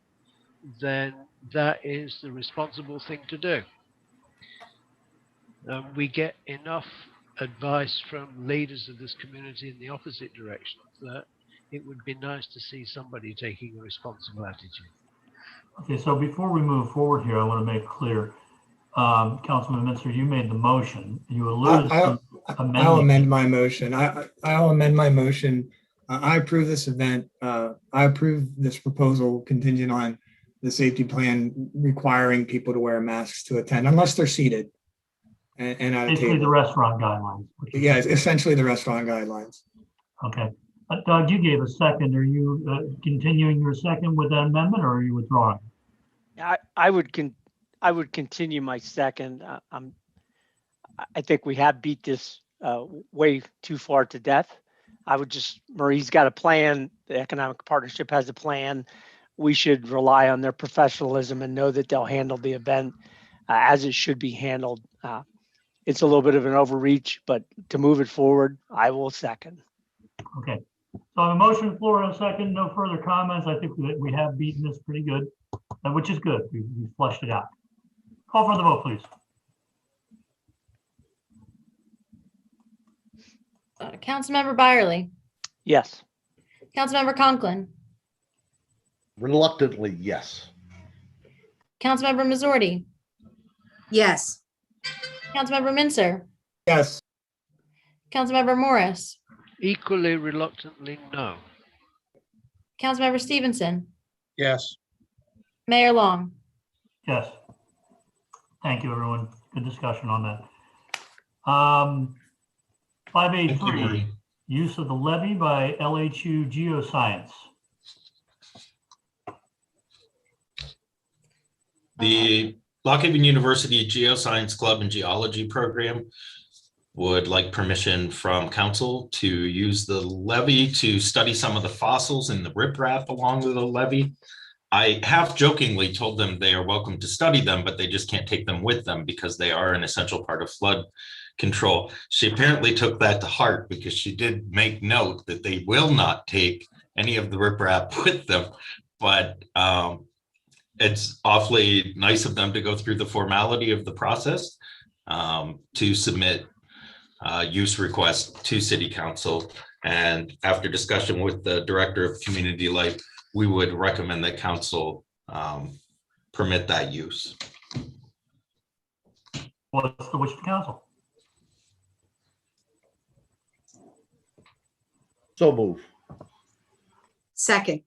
then that is the responsible thing to do. We get enough advice from leaders of this community in the opposite direction that it would be nice to see somebody taking a responsible attitude.
Okay, so before we move forward here, I want to make clear, Councilman Minster, you made the motion. You alluded to amending.
I'll amend my motion. I'll amend my motion. I approve this event. I approve this proposal contingent on the safety plan requiring people to wear masks to attend unless they're seated. And at a
basically
table.
the restaurant guidelines.
Yeah, it's essentially the restaurant guidelines.
Okay. Doug, you gave a second. Are you continuing your second with that amendment, or are you withdrawing?
I would continue my second. I think we have beat this way too far to death. I would just, Marie's got a plan. The Economic Partnership has a plan. We should rely on their professionalism and know that they'll handle the event as it should be handled. It's a little bit of an overreach, but to move it forward, I will second.
Okay. So on the motion floor in a second, no further comments. I think that we have beaten this pretty good, which is good. We flushed it out. Call for the vote, please.
Councilmember Byerly,
Yes.
Councilmember Conklin,
Reluctantly, yes.
Councilmember Missouri,
Yes.
Councilmember Mincer,
Yes.
Councilmember Morris,
Equally reluctantly, no.
Councilmember Stevenson,
Yes.
Mayor Long.
Yes. Thank you, everyone. Good discussion on that.
Thank you,
5A3,
Marie.
use of the levy by LHU Geoscience.
The Lock Haven University Geoscience Club and Geology Program would like permission from council to use the levee to study some of the fossils in the riprap along the levee. I half jokingly told them they are welcome to study them, but they just can't take them with them because they are an essential part of flood control. She apparently took that to heart because she did make note that they will not take any of the riprap with them, but it's awfully nice of them to go through the formality of the process to submit use requests to City Council. And after discussion with the Director of Community Life, we would recommend that Council permit that use.
What's the wish of the council?
So move.
Second.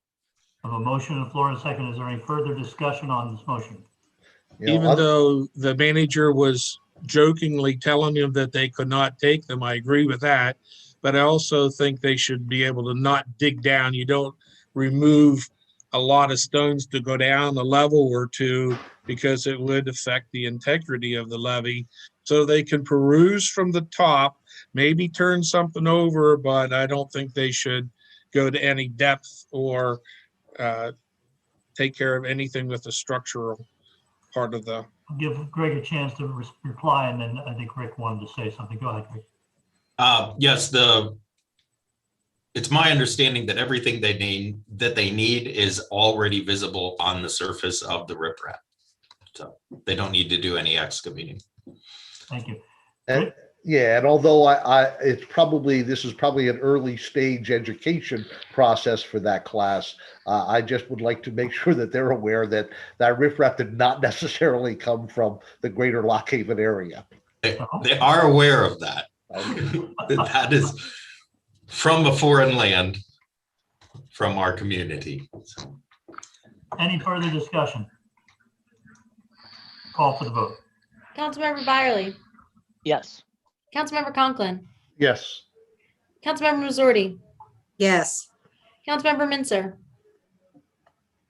I have a motion on the floor and a second. Is there any further discussion on this motion?
Even though the manager was jokingly telling them that they could not take them, I agree with that. But I also think they should be able to not dig down. You don't remove a lot of stones to go down a level or two because it would affect the integrity of the levee. So they can peruse from the top, maybe turn something over, but I don't think they should go to any depth or take care of anything with the structural part of the.
I'll give Greg a chance to reply, and then I think Rick wanted to say something. Go ahead, Greg.
Yes, it's my understanding that everything they need is already visible on the surface of the riprap. So they don't need to do any excavating.
Thank you.
And yeah, and although this is probably an early stage education process for that class, I just would like to make sure that they're aware that that riprap did not necessarily come from the greater Lock Haven area.
They are aware of that. That is from a foreign land, from our community. So.
Any further discussion? Call for the vote.
Councilmember Byerly,
Yes.
Councilmember Conklin,
Yes.
Councilmember Missouri,
Yes.
Councilmember Mincer,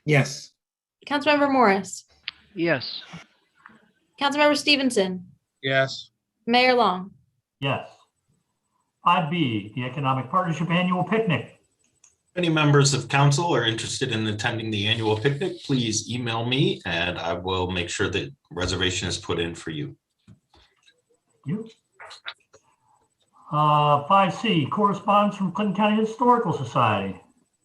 Yes.
Councilmember Morris,
Yes.
Councilmember Stevenson,
Yes.
Mayor Long.
Yes. 5B, the Economic Partnership Annual Picnic.
If any members of council are interested in attending the annual picnic, please email me and I will make sure that reservation is put in for you.
5C, correspondence from Clinton County Historical Society.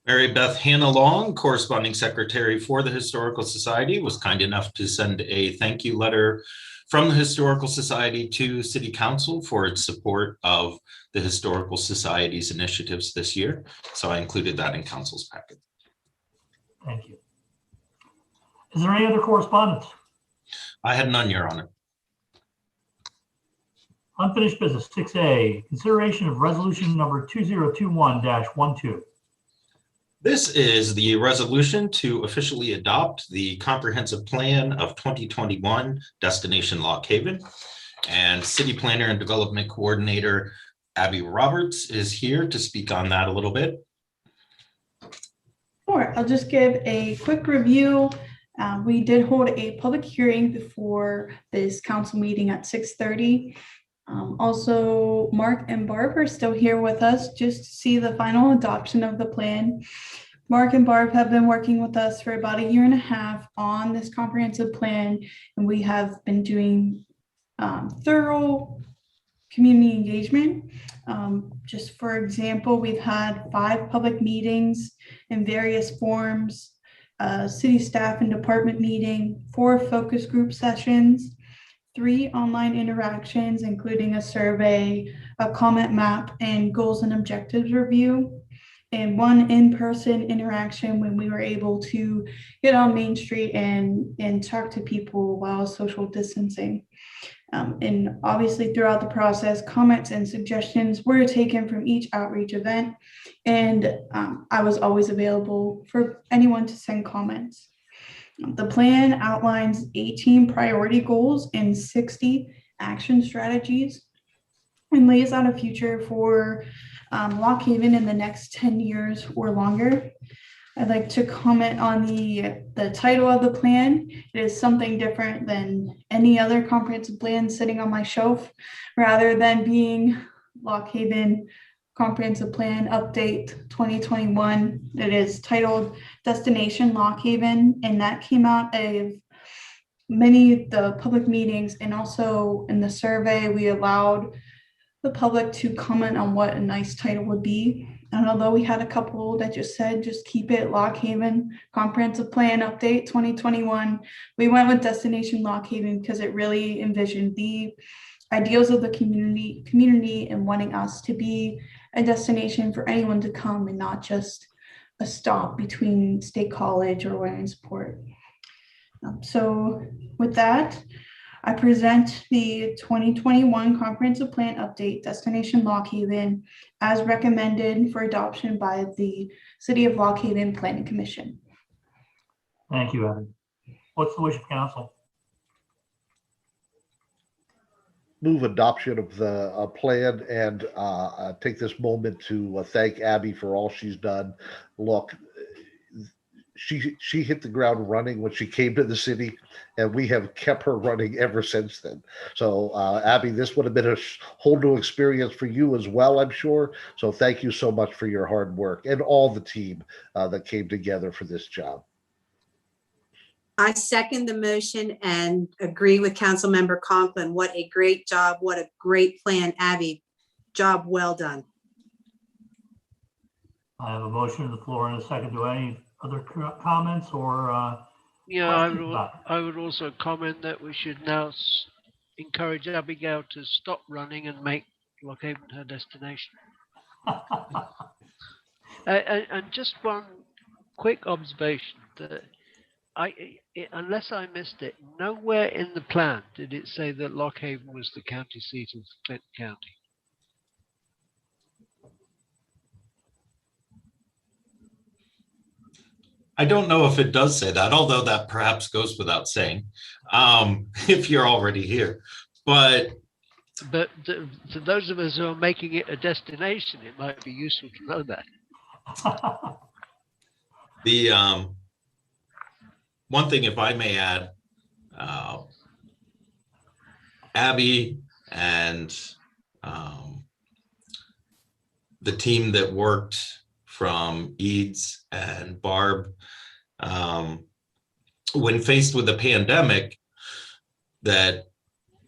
Mary Beth Hannah Long, corresponding secretary for the Historical Society, was kind enough to send a thank you letter from the Historical Society to City Council for its support of the Historical Society's initiatives this year. So I included that in Council's packet.
Thank you. Is there any other correspondence?
I had none, Your Honor.
Unfinished business, 6A, consideration of resolution number 2021-12.
This is the resolution to officially adopt the comprehensive plan of 2021 Destination Lock Haven. And City Planner and Development Coordinator Abby Roberts is here to speak on that a little bit.
Sure, I'll just give a quick review. We did hold a public hearing before this council meeting at 6:30. Also, Mark and Barb are still here with us just to see the final adoption of the plan. Mark and Barb have been working with us for about 1.5 years on this comprehensive plan, and we have been doing thorough community engagement. Just for example, we've had 5 public meetings in various forms, city staff and department meeting, 4 focus group sessions, 3 online interactions, including a survey, a comment map, and goals and objectives review, and 1 in-person interaction when we were able to get on Main Street and talk to people while social distancing. And obviously throughout the process, comments and suggestions were taken from each outreach event, and I was always available for anyone to send comments. The plan outlines 18 priority goals and 60 action strategies and lays out a future for Lock Haven in the next 10 years or longer. I'd like to comment on the title of the plan. It is something different than any other comprehensive plan sitting on my shelf. Rather than being Lock Haven Comprehensive Plan Update 2021, it is titled Destination Lock Haven, and that came out of many of the public meetings, and also in the survey we allowed the public to comment on what a nice title would be. And although we had a couple that just said, just keep it Lock Haven Comprehensive Plan Update 2021, we went with Destination Lock Haven because it really envisioned the ideals of the community and wanting us to be a destination for anyone to come and not just a stop between State College or Williamsport. So with that, I present the 2021 Comprehensive Plan Update Destination Lock Haven as recommended for adoption by the City of Lock Haven Planning Commission.
Thank you, Evan. What's the wish of council?
Move adoption of the plan, and take this moment to thank Abby for all she's done. Look, she hit the ground running when she came to the city, and we have kept her running ever since then. So Abby, this would have been a whole new experience for you as well, I'm sure. So thank you so much for your hard work and all the team that came together for this job.
I second the motion and agree with Councilmember Conklin. What a great job. What a great plan, Abby. Job well done.
I have a motion on the floor and a second. Do any other comments or?
Yeah, I would also comment that we should now encourage Abigail to stop running and make Lock Haven her destination. And just one quick observation that unless I missed it, nowhere in the plan did it say that Lock Haven was the county seat of Clinton County.
I don't know if it does say that, although that perhaps goes without saying, if you're already here. But
to those of us who are making it a destination, it might be useful to know that.
The one thing, if I may add, Abby and the team that worked from Eads and Barb, when faced with a pandemic that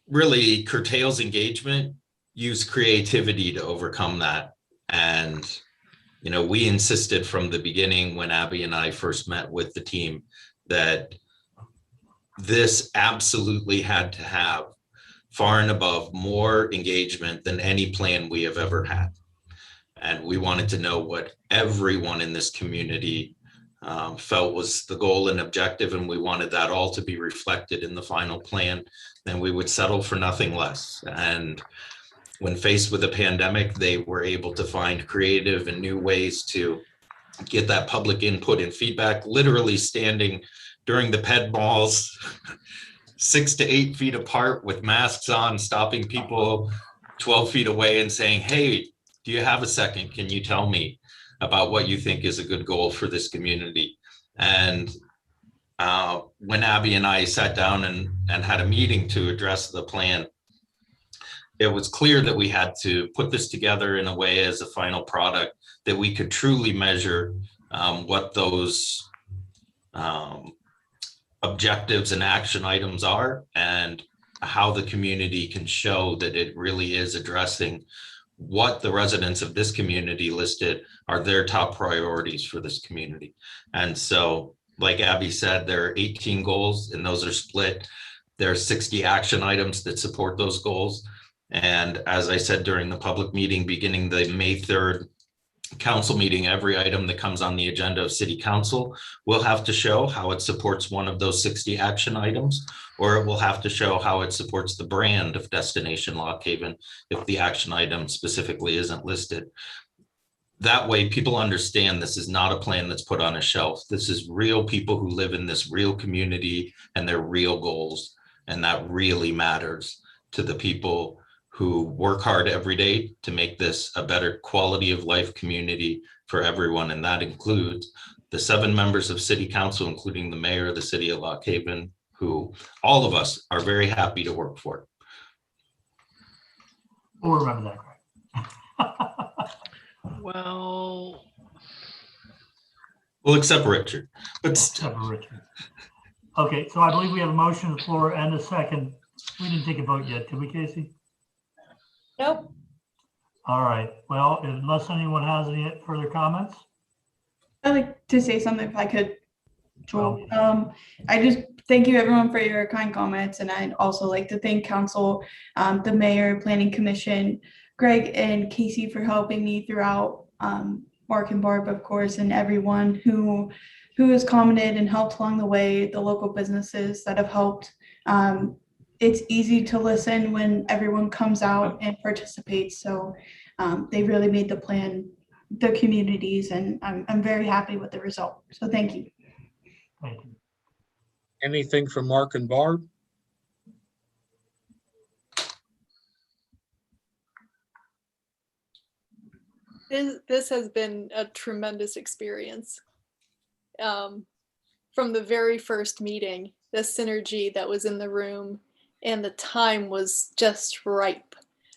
really curtails engagement, use creativity to overcome that. And, you know, we insisted from the beginning when Abby and I first met with the team that this absolutely had to have far and above more engagement than any plan we have ever had. And we wanted to know what everyone in this community felt was the goal and objective, and we wanted that all to be reflected in the final plan. Then we would settle for nothing less. And when faced with a pandemic, they were able to find creative and new ways to get that public input and feedback, literally standing during the ped balls 6 to 8 feet apart with masks on, stopping people 12 feet away and saying, hey, do you have a second? Can you tell me about what you think is a good goal for this community? And when Abby and I sat down and had a meeting to address the plan, it was clear that we had to put this together in a way as a final product that we could truly measure what those objectives and action items are, and how the community can show that it really is addressing what the residents of this community listed are their top priorities for this community. And so, like Abby said, there are 18 goals, and those are split. There are 60 action items that support those goals. And as I said during the public meeting, beginning the May 3rd council meeting, every item that comes on the agenda of city council will have to show how it supports one of those 60 action items, or it will have to show how it supports the brand of Destination Lock Haven if the action item specifically isn't listed. That way people understand this is not a plan that's put on a shelf. This is real people who live in this real community and their real goals. And that really matters to the people who work hard every day to make this a better quality of life community for everyone. And that includes the 7 members of city council, including the mayor of the city of Lock Haven, who all of us are very happy to work for.
We'll remember that, Greg.
Well,
we'll accept Richard, but
except Richard. Okay, so I believe we have a motion on the floor and a second. We didn't take a vote yet, did we, Casey?
Nope.
All right. Well, unless anyone has any further comments.
I'd like to say something if I could, Joel. I just thank you everyone for your kind comments, and I'd also like to thank council, the mayor, planning commission, Greg and Casey for helping me throughout, Mark and Barb, of course, and everyone who has commented and helped along the way, the local businesses that have helped. It's easy to listen when everyone comes out and participates. So they really made the plan, the communities, and I'm very happy with the result. So thank you.
Thank you.
Anything from Mark and Barb?
This has been a tremendous experience. From the very first meeting, the synergy that was in the room and the time was just ripe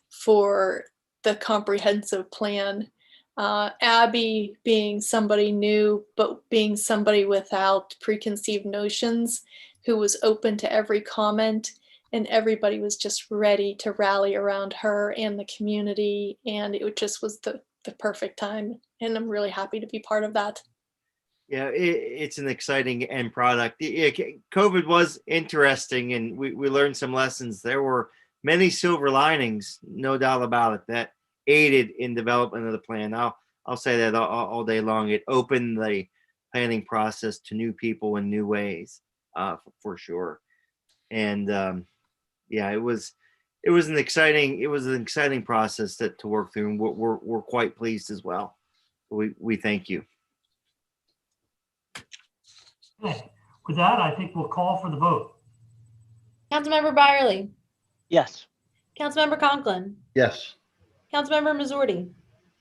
for the comprehensive plan. Abby being somebody new, but being somebody without preconceived notions, who was open to every comment, and everybody was just ready to rally around her and the community. And it just was the perfect time. And I'm really happy to be part of that.
Yeah, it's an exciting end product. COVID was interesting, and we learned some lessons. There were many silver linings, no doubt about it, that aided in development of the plan. I'll say that all day long. It opened the planning process to new people in new ways, for sure. And yeah, it was an exciting process to work through, and we're quite pleased as well. We thank you.
Okay. With that, I think we'll call for the vote.
Councilmember Byerly.
Yes.
Councilmember Conklin.
Yes.
Councilmember Missouri.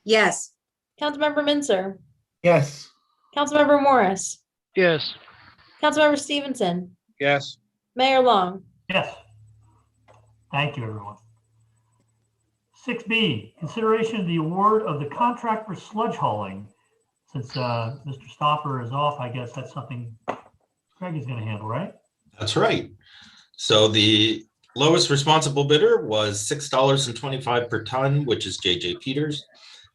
Yes.
Councilmember Mincer.
Yes.
Councilmember Morris.
yes.
Councilmember Stevenson.
Yes.
Mayor Long.
Yes. Thank you, everyone. 6B, consideration of the award of the contract for sludge hauling. Since Mr. Stopper is off, I guess that's something Greg is going to handle, right?
That's right. So the Lowest responsible bidder was $6.25 per ton, which is JJ Peters.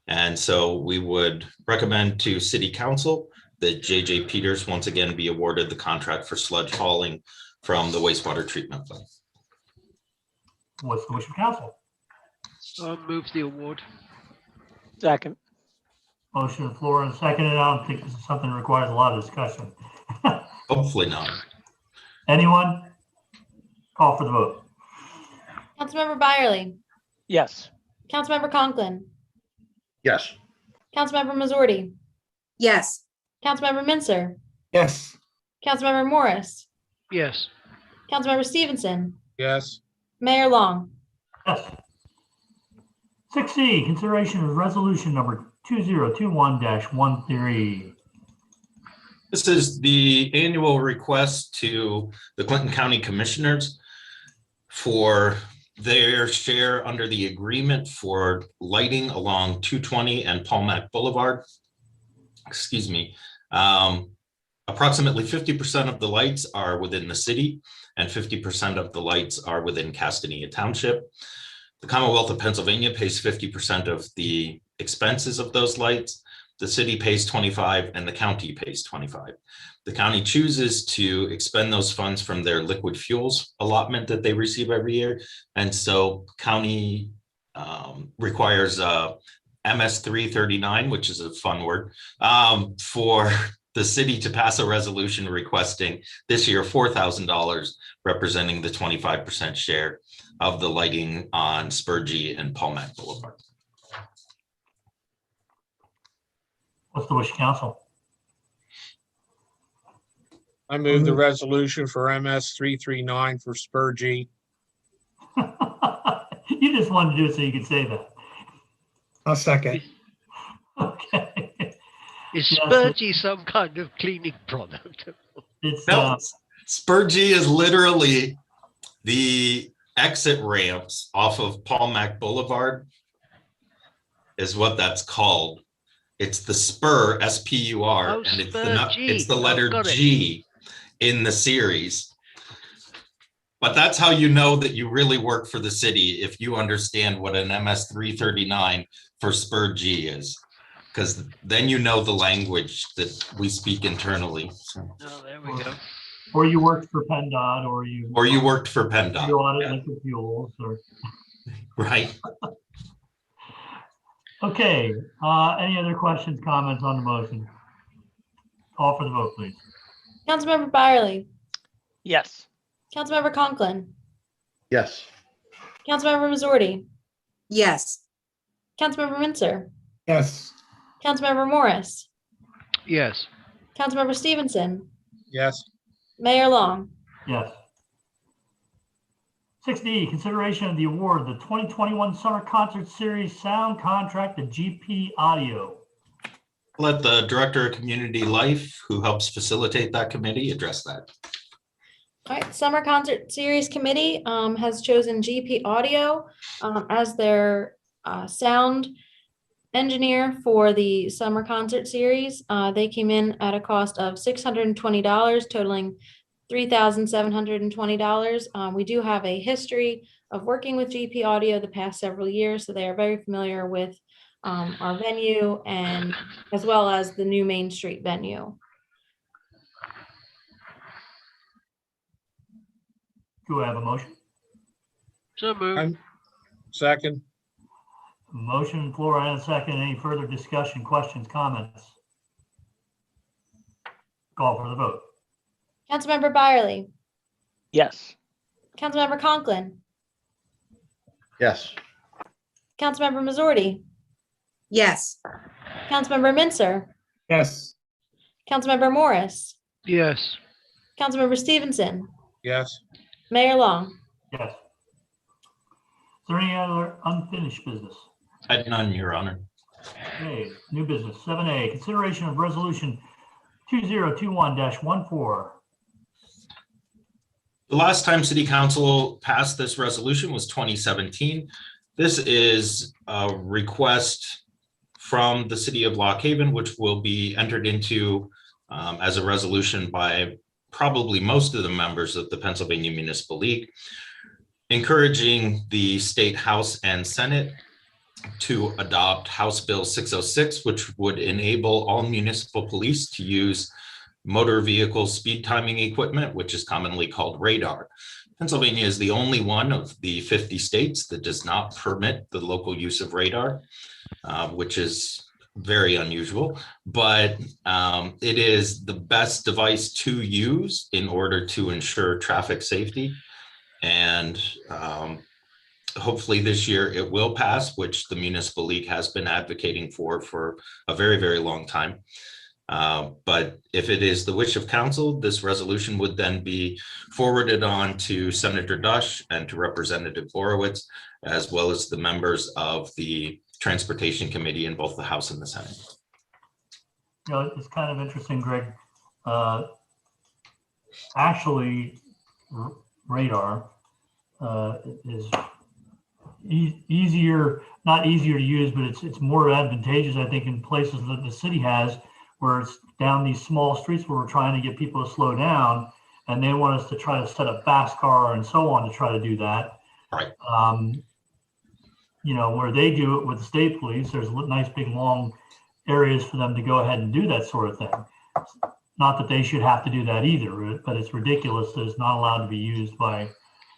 And so we would recommend to City Council that JJ Peters once again be awarded the contract for sludge hauling from the wastewater treatment plant.
What's the wish of council?
I'll move the award.
Second.
Motion on the floor and a second, and I don't think this is something that requires a lot of discussion.
Hopefully not.
Anyone? Call for the vote.
Councilmember Byerly,
Yes.
Councilmember Conklin,
Yes.
Councilmember Missouri,
Yes.
Councilmember Mincer,
Yes.
Councilmember Morris,
Yes.
Councilmember Stevenson,
Yes.
Mayor Long.
Yes. 6C, consideration of resolution number 2021-13.
This is the annual request to the Clinton County Commissioners for their share under the agreement for lighting along 220 and Palmac Boulevard. Excuse me. Approximately 50% of the lights are within the city and 50% of the lights are within Castanea Township. The Commonwealth of Pennsylvania pays 50% of the expenses of those lights. The city pays 25 and the county pays 25. The county chooses to expend those funds from their liquid fuels allotment that they receive every year. And so county requires MS 339, which is a fun word, for the city to pass a resolution requesting this year $4,000, representing the 25% share of the lighting on Spurgey and Palmac Boulevard.
What's the wish of council?
I move the resolution for MS 339 for Spurgey.
You just wanted to do it so you could say that.
I'll second.
Okay.
Is
Yes.
Spurgey some kind of cleaning product?
It's
No, Spurgey is literally the exit ramps off of Palmac Boulevard is what that's called. It's the spur, S-P-U-R,
Oh,
and
Spur-G.
it's the
I've
letter
got it.
G in the series. But that's how you know that you really work for the city, if you understand what an MS 339 for Spur-G is. Because then you know the language that we speak internally. So.
Oh, there we go.
or you worked for PennDOT, or you
worked for PennDOT.
You audit
Yeah.
liquid fuels, or
Right.
okay. Any other questions, comments on the motion? Call for the vote, please.
Councilmember Byerly,
Yes.
Councilmember Conklin,
Yes.
Councilmember Missouri,
Yes.
Councilmember Mincer,
Yes.
Councilmember Morris,
Yes.
Councilmember Stevenson,
Yes.
Mayor Long.
Yes. 6D, consideration of the award of the 2021 Summer Concert Series sound contract to GP Audio.
Let the Director of Community Life, who helps facilitate that committee, address that.
All right, Summer Concert Series Committee has chosen GP Audio as their sound engineer for the Summer Concert Series. They came in at a cost of $620, totaling $3,720. We do have a history of working with GP Audio the past several years, so they are very familiar with our venue and as well as the new Main Street venue.
Do I have a motion?
So moved.
Second.
Motion on the floor and a second. Any further discussion, questions, comments? Call for the vote.
Councilmember Byerly,
Yes.
Councilmember Conklin,
Yes.
Councilmember Missouri,
Yes.
Councilmember Mincer,
Yes.
Councilmember Morris,
Yes.
Councilmember Stevenson,
Yes.
Mayor Long.
Yes. Is there any other unfinished business?
I had none, Your Honor.
Okay, new business. 7A, consideration of resolution 2021-14.
The last time City Council passed this resolution was 2017. This is a request from the city of Lock Haven, which will be entered into as a resolution by probably most of the members of the Pennsylvania Municipal League. encouraging the State House and Senate to adopt House Bill 606, which would enable all municipal police to use motor vehicle speed timing equipment, which is commonly called radar. Pennsylvania is the only one of the 50 states that does not permit the local use of radar, which is very unusual, but it is the best device to use in order to ensure traffic safety. And hopefully this year it will pass, which the Municipal League has been advocating for a very, very long time. But if it is the wish of council, this resolution would then be forwarded on to Senator Dush and to Representative Borowitz, as well as the members of the Transportation Committee in both the House and the Senate.
You know, it's kind of interesting, Greg. Actually, radar is easier, not easier to use, but it's more advantageous, I think, in places that the city has, where it's down these small streets where we're trying to get people to slow down, and they want us to try to set up fast car and so on to try to do that.
Right.
You know, where they do it with the state police, there's nice big long areas for them to go ahead and do that sort of thing. Not that they should have to do that either, but it's ridiculous that it's not allowed to be used by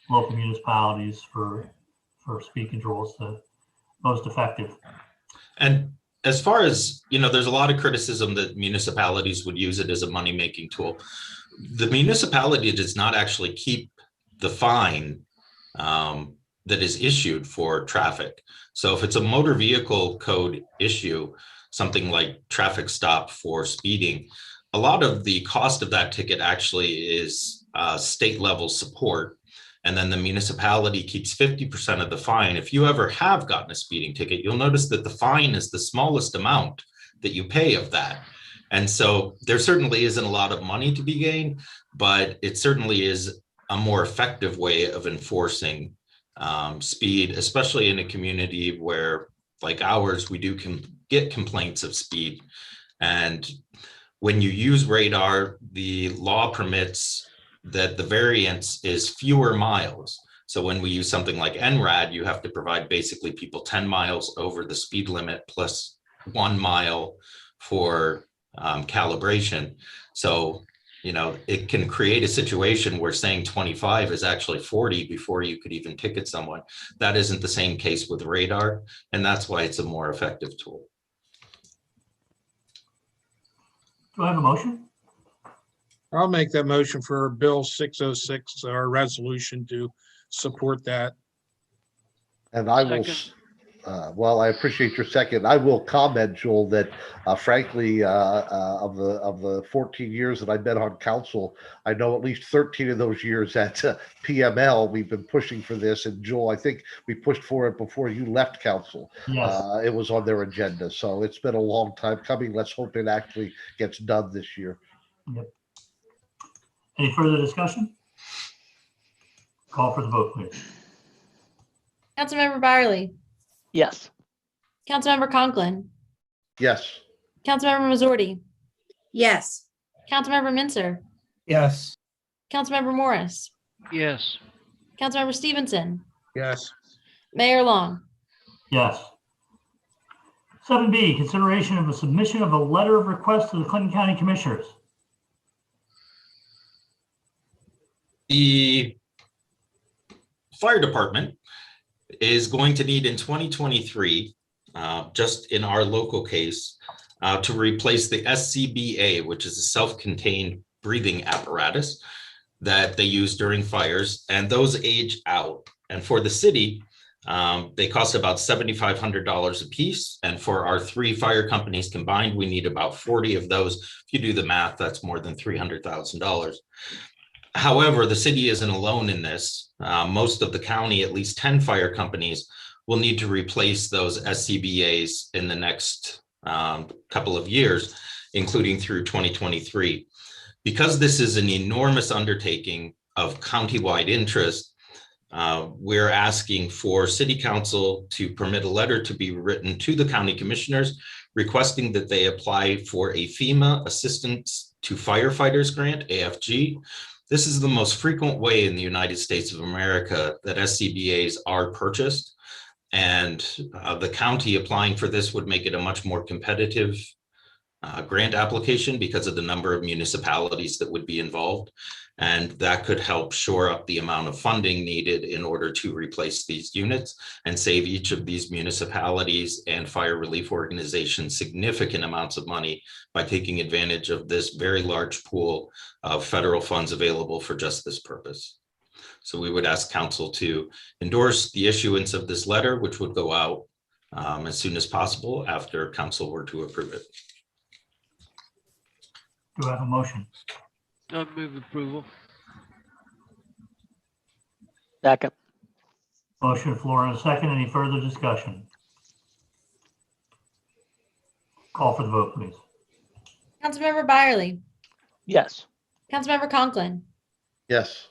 local municipalities for speed control. It's the most effective.
And as far as, you know, there's a lot of criticism that municipalities would use it as a money-making tool. The municipality does not actually keep the fine that is issued for traffic. So if it's a motor vehicle code issue, something like traffic stop for speeding, a lot of the cost of that ticket actually is state level support. And then the municipality keeps 50% of the fine. If you ever have gotten a speeding ticket, you'll notice that the fine is the smallest amount that you pay of that. And so there certainly isn't a lot of money to be gained, but it certainly is a more effective way of enforcing speed, especially in a community where, like ours, we do get complaints of speed. And when you use radar, the law permits that the variance is fewer miles. So when we use something like NRAD, you have to provide basically people 10 miles over the speed limit plus 1 mile for calibration. So, you know, it can create a situation where saying 25 is actually 40 before you could even ticket someone. That isn't the same case with radar, and that's why it's a more effective tool.
Do I have a motion?
I'll make that motion for Bill 606, our resolution to support that.
And I will, well, I appreciate your second. I will comment, Joel, that frankly, of the 14 years that I've been on council, I know at least 13 of those years at PML, we've been pushing for this. And Joel, I think we pushed for it before you left council.
Yes.
It was on their agenda. So it's been a long time coming. Let's hope it actually gets done this year.
Yep. Any further discussion? Call for the vote, please.
Councilmember Byerly,
Yes.
Councilmember Conklin,
Yes.
Councilmember Missouri,
Yes.
Councilmember Mincer,
Yes.
Councilmember Morris,
Yes.
Councilmember Stevenson,
Yes.
Mayor Long.
Yes. 7B, consideration of the submission of a letter of request to the Clinton County Commissioners.
The fire department is going to need in 2023, just in our local case, to replace the SCBA, which is a self-contained breathing apparatus that they use during fires, and those age out. And for the city, they cost about $7,500 a piece. And for our 3 fire companies combined, we need about 40 of those. If you do the math, that's more than $300,000. However, the city isn't alone in this. Most of the county, at least 10 fire companies, will need to replace those SCBAs in the next couple of years, including through 2023. Because this is an enormous undertaking of countywide interest, we're asking for City Council to permit a letter to be written to the county commissioners requesting that they apply for a FEMA Assistance to Firefighters Grant, AFG, This is the most frequent way in the United States of America that SCBA's are purchased. And the county applying for this would make it a much more competitive grant application because of the number of municipalities that would be involved. And that could help shore up the amount of funding needed in order to replace these units and save each of these municipalities and fire relief organizations significant amounts of money by taking advantage of this very large pool of federal funds available for just this purpose. So we would ask council to endorse the issuance of this letter, which would go out as soon as possible after council were to approve it.
Do I have a motion?
I move approval.
Second.
Motion floor and a second. Any further discussion? Call for the vote, please.
Councilmember Byerly,
Yes.
Councilmember Conklin,
Yes.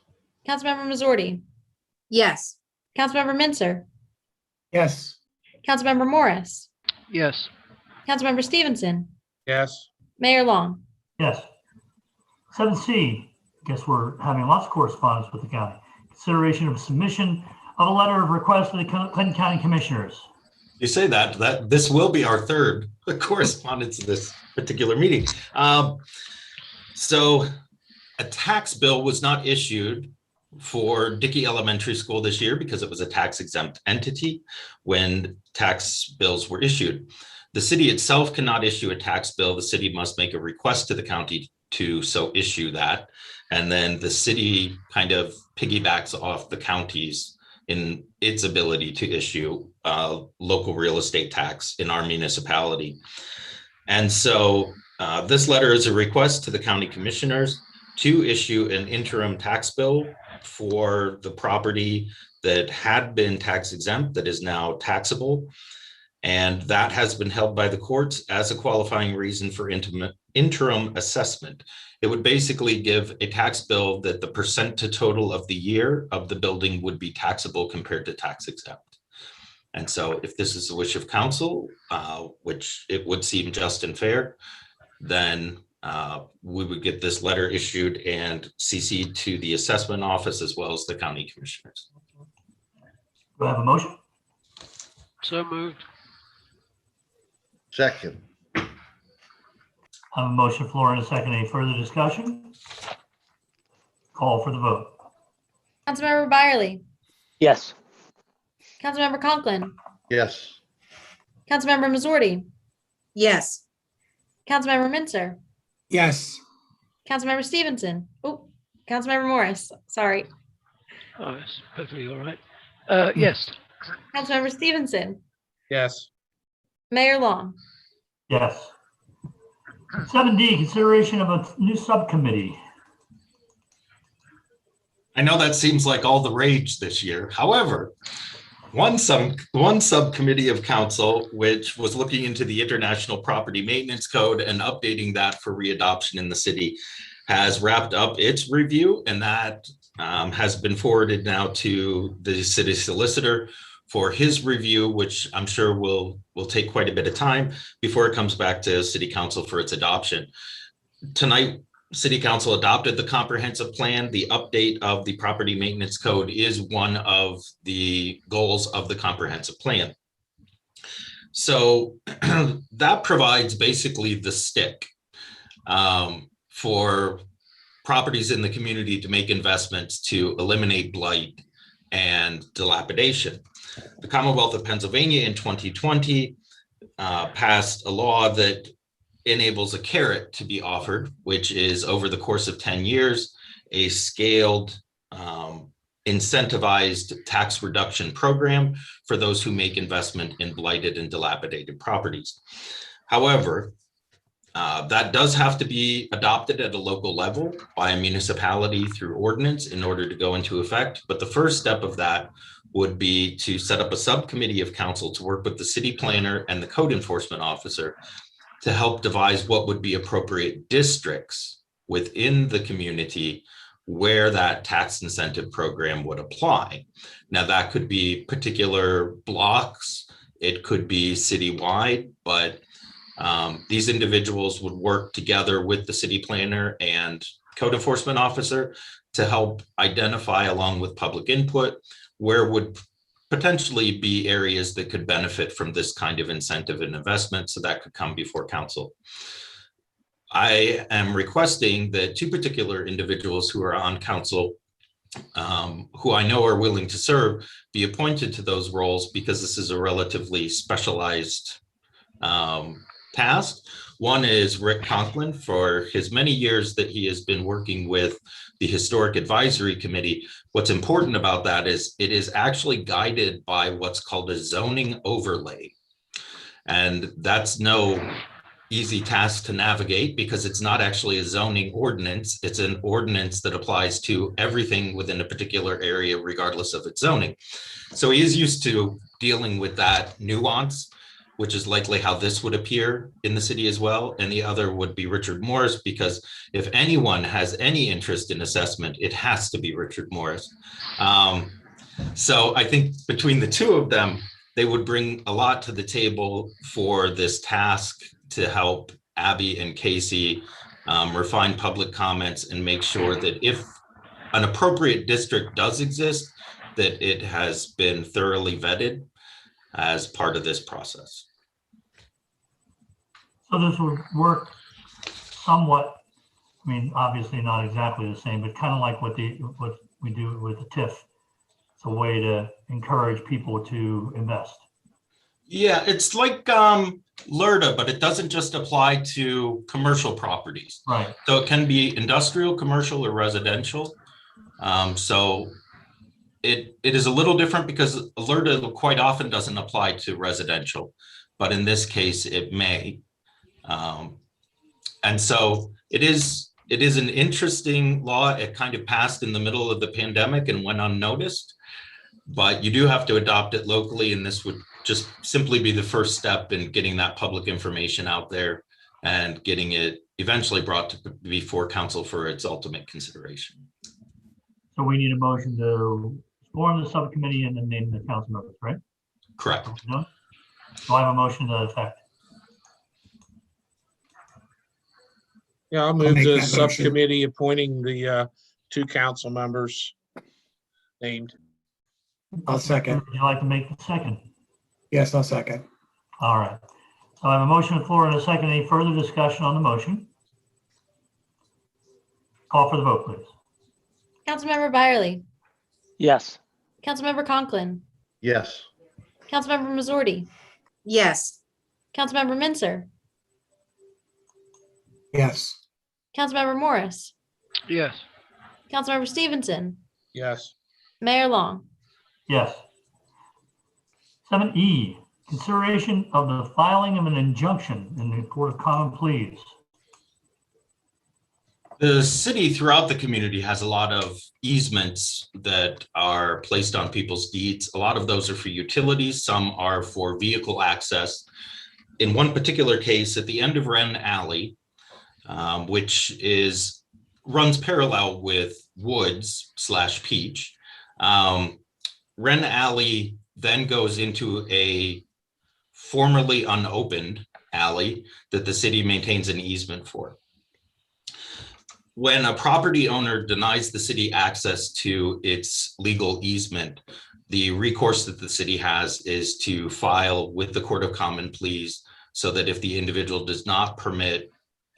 Councilmember Missouri,
Yes.
Councilmember Mincer,
Yes.
Councilmember Morris,
Yes.
Councilmember Stevenson,
Yes.
Mayor Long.
Yes. 7C, guess we're having lots of correspondence with the county. Consideration of submission of a letter of request to the Clinton County Commissioners.
You say that this will be our third correspondence of this particular meeting. So a tax bill was not issued for Dickey Elementary School this year because it was a tax exempt entity when tax bills were issued. The city itself cannot issue a tax bill. The city must make a request to the county to so issue that. And then the city kind of piggybacks off the counties in its ability to issue local real estate tax in our municipality. And so this letter is a request to the county commissioners to issue an interim tax bill for the property that had been tax exempt that is now taxable. And that has been held by the courts as a qualifying reason for interim assessment. It would basically give a tax bill that the percent to total of the year of the building would be taxable compared to tax exempt. And so if this is the wish of council, which it would seem just and fair, then we would get this letter issued and CC'd to the assessment office as well as the county commissioners.
Do I have a motion?
So moved.
Second.
I have a motion floor and a second. Any further discussion? Call for the vote.
Councilmember Byerly,
Yes.
Councilmember Conklin,
Yes.
Councilmember Missouri,
Yes.
Councilmember Mincer,
Yes.
Councilmember Stevenson. Oh, Councilmember Morris, sorry.
Oh, it's perfectly all right. Yes.
Councilmember Stevenson,
Yes.
Mayor Long.
Yes. 7D, consideration of a new subcommittee.
I know that seems like all the rage this year. However, one subcommittee of council, which was looking into the International Property Maintenance Code and updating that for readoption in the city, has wrapped up its review, and that has been forwarded now to the city solicitor for his review, which I'm sure will take quite a bit of time before it comes back to city council for its adoption. Tonight, city council adopted the comprehensive plan. The update of the property maintenance code is one of the goals of the comprehensive plan. So that provides basically the stick for properties in the community to make investments to eliminate blight and dilapidation. The Commonwealth of Pennsylvania in 2020 passed a law that enables a carrot to be offered, which is over the course of 10 years, a scaled incentivized tax reduction program for those who make investment in blighted and dilapidated properties. However, that does have to be adopted at a local level by a municipality through ordinance in order to go into effect. But the first step of that would be to set up a subcommittee of council to work with the city planner and the code enforcement officer to help devise what would be appropriate districts within the community where that tax incentive program would apply. Now, that could be particular blocks, it could be citywide, but these individuals would work together with the city planner and code enforcement officer to help identify, along with public input, where would potentially be areas that could benefit from this kind of incentive and investment, so that could come before council. I am requesting that two particular individuals who are on council, who I know are willing to serve, be appointed to those roles, because this is a relatively specialized task. One is Rick Conklin, for his many years that he has been working with the Historic Advisory Committee. What's important about that is it is actually guided by what's called a zoning overlay. And that's no easy task to navigate, because it's not actually a zoning ordinance. It's an ordinance that applies to everything within a particular area, regardless of its zoning. So he is used to dealing with that nuance, which is likely how this would appear in the city as well. And the other would be Richard Morris, because if anyone has any interest in assessment, it has to be Richard Morris. So I think between the two of them, they would bring a lot to the table for this task to help Abby and Casey refine public comments and make sure that if an appropriate district does exist, that it has been thoroughly vetted as part of this process.
So this would work somewhat, I mean, obviously not exactly the same, but kind of like what we do with the TIF. It's a way to encourage people to invest.
Yeah, it's like LERTA, but it doesn't just apply to commercial properties.
Right.
So it can be industrial, commercial, or residential. So it is a little different, because LERTA quite often doesn't apply to residential, but in this case it may. And so it is an interesting law. It kind of passed in the middle of the pandemic and went unnoticed, but you do have to adopt it locally, and this would just simply be the first step in getting that public information out there and getting it eventually brought to before council for its ultimate consideration.
So we need a motion to form the subcommittee and then name the council members, right?
Correct.
No? Do I have a motion to that effect?
Yeah, I'll move
make
the
that motion.
subcommittee appointing the two council members named.
I'll second.
Would you like to make the second?
Yes, I'll second.
All right. So I have a motion on the floor and a second. Any further discussion on the motion? Call for the vote, please.
Councilmember Byerly,
Yes.
Councilmember Conklin,
Yes.
Councilmember Missouri,
Yes.
Councilmember Mincer,
Yes.
Councilmember Morris,
Yes.
Councilmember Stevenson,
Yes.
Mayor Long.
Yes. 7E, consideration of the filing of an injunction in the Court of Common Pleas.
The city throughout the community has a lot of easements that are placed on people's deeds. A lot of those are for utilities. Some are for vehicle access. In one particular case, at the end of Wren Alley, which runs parallel with Woods / Peach, Wren Alley then goes into a formerly unopened alley that the city maintains an easement for. When a property owner denies the city access to its legal easement, the recourse that the city has is to file with the Court of Common Pleas, so that if the individual does not permit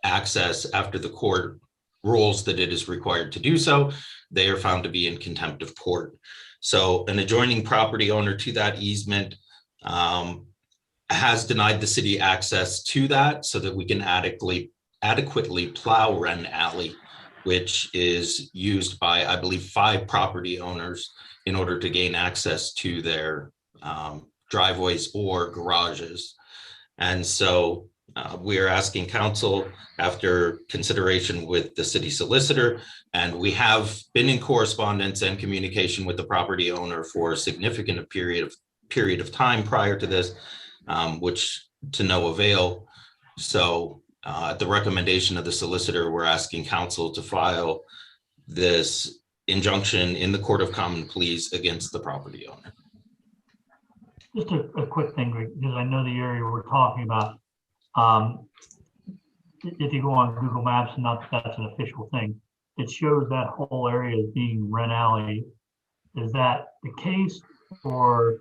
access after the court rules that it is required to do so, they are found to be in contempt of court. So an adjoining property owner to that easement has denied the city access to that, so that we can adequately plow Wren Alley, which is used by, I believe, 5 property owners in order to gain access to their driveways or garages. And so we are asking council, after consideration with the city solicitor, and we have been in correspondence and communication with the property owner for a significant period of time prior to this, which to no avail. So at the recommendation of the solicitor, we're asking council to file this injunction in the Court of Common Pleas against the property owner.
Just a quick thing, because I know the area we're talking about. If you go on Google Maps, not that that's an official thing, it shows that whole area as being Wren Alley. Is that the case, or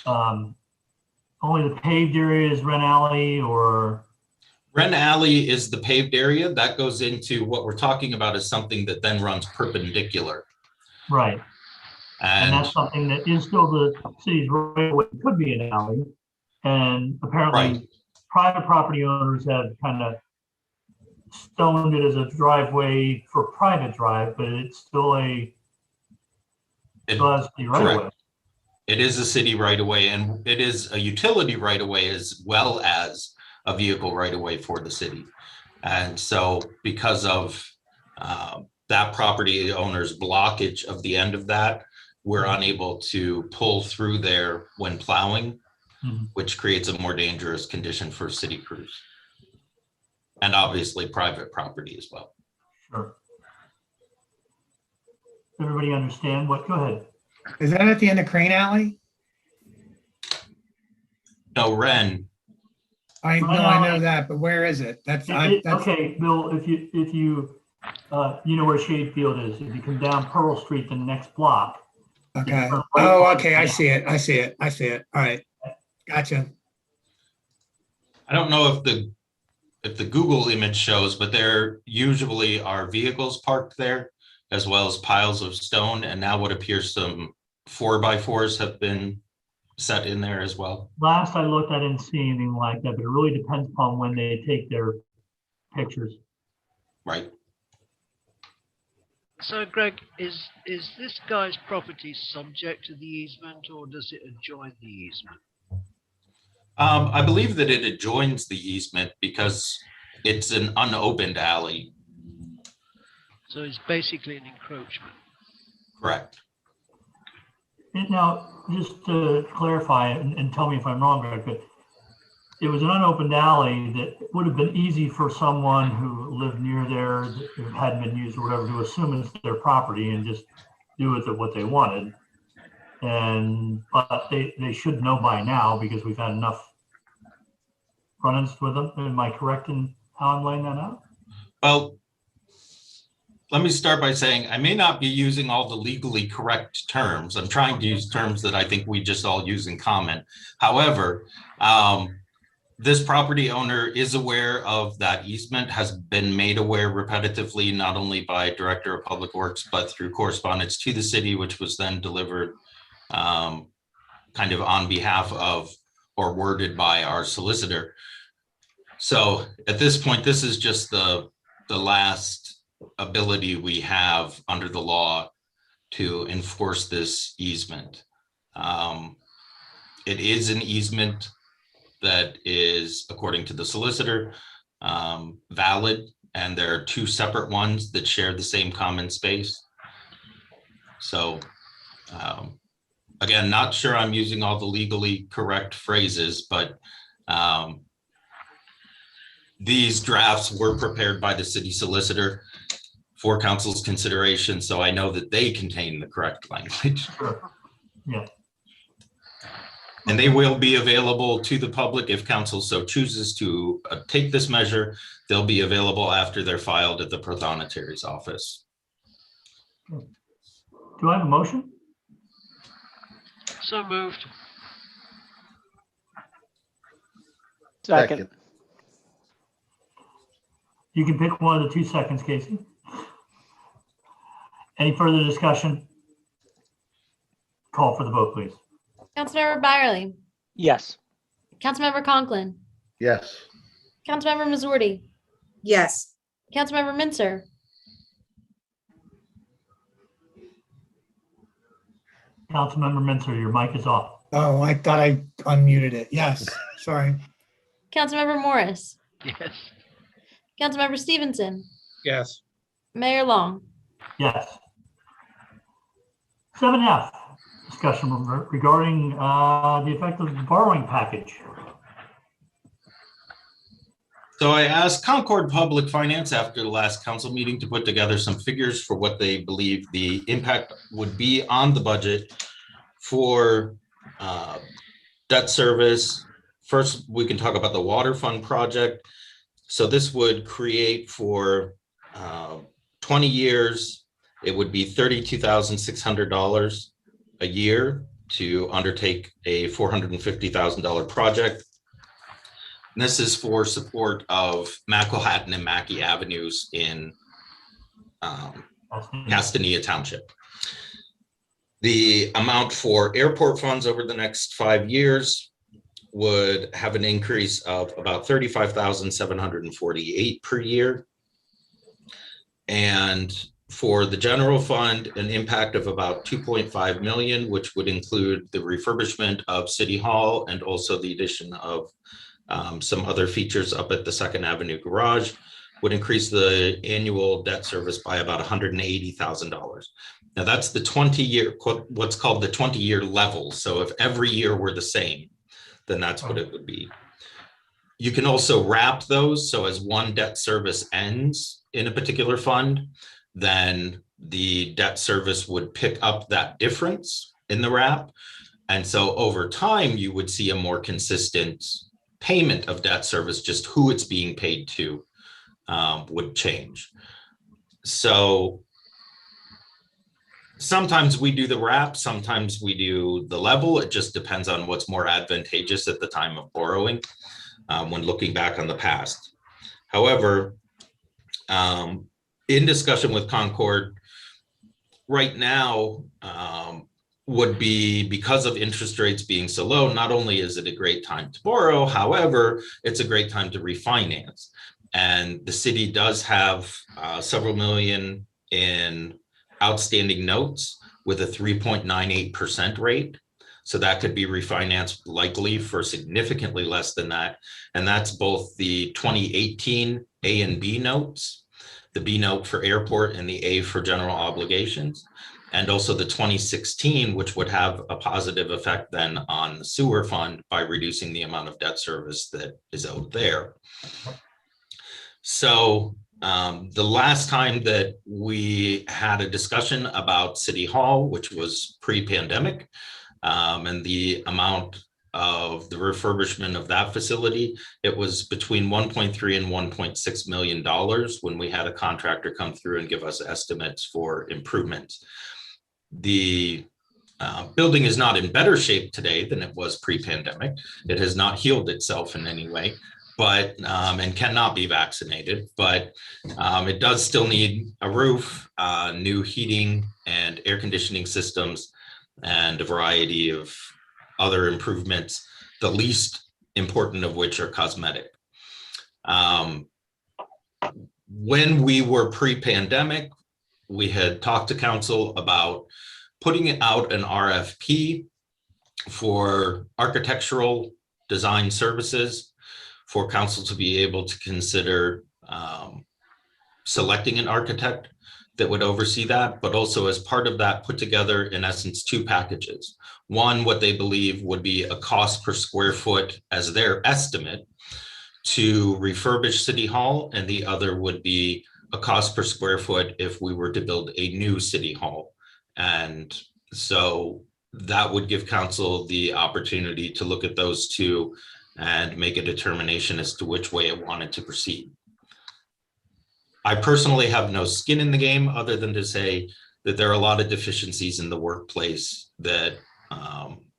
only the paved area is Wren Alley, or?
Wren Alley is the paved area. That goes into what we're talking about is something that then runs perpendicular.
Right. And
And
that's something that is still the city's right of way. It could be an alley. And apparently private property owners have kind of stoned it as a driveway for private drive, but it's still a
it-
right of way.
it is a city right of way, and it is a utility right of way as well as a vehicle right of way for the city. And so because of that property owner's blockage of the end of that, we're unable to pull through there when plowing, which creates a more dangerous condition for city crews. And obviously private property as well.
Sure. Everybody understand what? Go ahead.
Is that at the end of Crane Alley?
No, Wren.
I know that, but where is it? That's
Okay, Bill, if you you know where Shade Field is, if you come down Pearl Street, the next block.
okay. Oh, okay. I see it. All right. Gotcha.
I don't know if the Google image shows, but there usually are vehicles parked there as well as piles of stone. And now what appears some 4x4s have been set in there as well.
Last I looked, I didn't see anything like that, but it really depends upon when they take their pictures.
Right.
So Greg, is this guy's property subject to the easement, or does it adjoin the easement?
I believe that it adjoins the easement because it's an unopened alley.
So it's basically an encroachment.
Correct.
Now, just to clarify, and tell me if I'm wrong, Greg, but it was an unopened alley that would have been easy for someone who lived near there, that hadn't been used or whatever, to assume it's their property and just do with it what they wanted. But they should know by now because we've had enough run-ins with them. Am I correct in how I'm laying that out?
Well, let me start by saying I may not be using all the legally correct terms. I'm trying to use terms that I think we just all use in common. However, this property owner is aware of that easement, has been made aware repetitively, not only by Director of Public Works, but through correspondence to the city, which was then delivered kind of on behalf of or worded by our solicitor. So at this point, this is just the last ability we have under the law to enforce this easement. It is an easement that is, according to the solicitor, valid, and there are two separate ones that share the same common space. So again, not sure I'm using all the legally correct phrases, but these drafts were prepared by the city solicitor for council's consideration, so I know that they contain the correct language.
Sure. Yeah.
And they will be available to the public if council so chooses to take this measure. They'll be available after they're filed at the Prothonotari's office.
Do I have a motion?
So moved.
Second.
You can pick one of the 2 seconds, Casey. Any further discussion? Call for the vote, please.
Councilmember Byerly,
Yes.
Councilmember Conklin,
Yes.
Councilmember Missouri,
Yes.
Councilmember Mincer,
Councilmember Mincer, your mic is off.
Oh, I thought I unmuted it. Yes, sorry.
Councilmember Morris,
Yes.
Councilmember Stevenson,
Yes.
Mayor Long.
Yes. 7F, discussion regarding the effect of the borrowing package.
So I asked Concord Public Finance after the last council meeting to put together some figures for what they believe the impact would be on the budget for debt service. First, we can talk about the water fund project. So this would create for 20 years, it would be $32,600 a year to undertake a $450,000 project. And this is for support of Maquahattan and Mackey Avenues in Castania Township. The amount for airport funds over the next 5 years would have an increase of about $35,748 per year. And for the general fund, an impact of about 2.5 million, which would include the refurbishment of City Hall and also the addition of some other features up at the Second Avenue Garage, would increase the annual debt service by about $180,000. Now that's the 20-year, what's called the 20-year level. So if every year were the same, then that's what it would be. You can also wrap those. So as one debt service ends in a particular fund, then the debt service would pick up that difference in the wrap. And so over time, you would see a more consistent payment of debt service, just who it's being paid to would change. So sometimes we do the wrap, sometimes we do the level. It just depends on what's more advantageous at the time of borrowing when looking back on the past. However, in discussion with Concord right now would be, because of interest rates being so low, not only is it a great time to borrow, however, it's a great time to refinance. And the city does have several million in outstanding notes with a 3.98% rate. So that could be refinanced likely for significantly less than that. And that's both the 2018 A and B notes, the B note for airport and the A for general obligations, and also the 2016, which would have a positive effect then on the sewer fund by reducing the amount of debt service that is owed there. So the last time that we had a discussion about City Hall, which was pre-pandemic, and the amount of the refurbishment of that facility, it was between 1.3 and 1.6 million dollars when we had a contractor come through and give us estimates for improvements. The building is not in better shape today than it was pre-pandemic. It has not healed itself in any way, but and cannot be vaccinated, but it does still need a roof, new heating and air conditioning systems, and a variety of other improvements, the least important of which are cosmetic. When we were pre-pandemic, we had talked to council about putting out an RFP for architectural design services for council to be able to consider selecting an architect that would oversee that, but also as part of that, put together in essence 2 packages. One, what they believe would be a cost per square foot as their estimate to refurbish City Hall, and the other would be a cost per square foot if we were to build a new City Hall. And so that would give council the opportunity to look at those 2 and make a determination as to which way it wanted to proceed. I personally have no skin in the game other than to say that there are a lot of deficiencies in the workplace that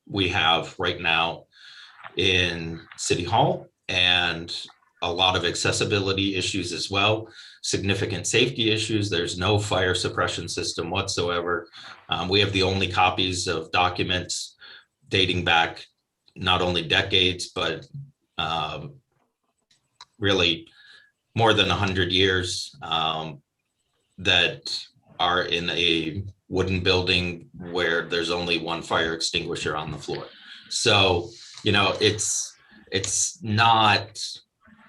we have right now in City Hall, and a lot of accessibility issues as well, significant safety issues. There's no fire suppression system whatsoever. We have the only copies of documents dating back not only decades, but really more than 100 years that are in a wooden building where there's only one fire extinguisher on the floor. So, you know, it's not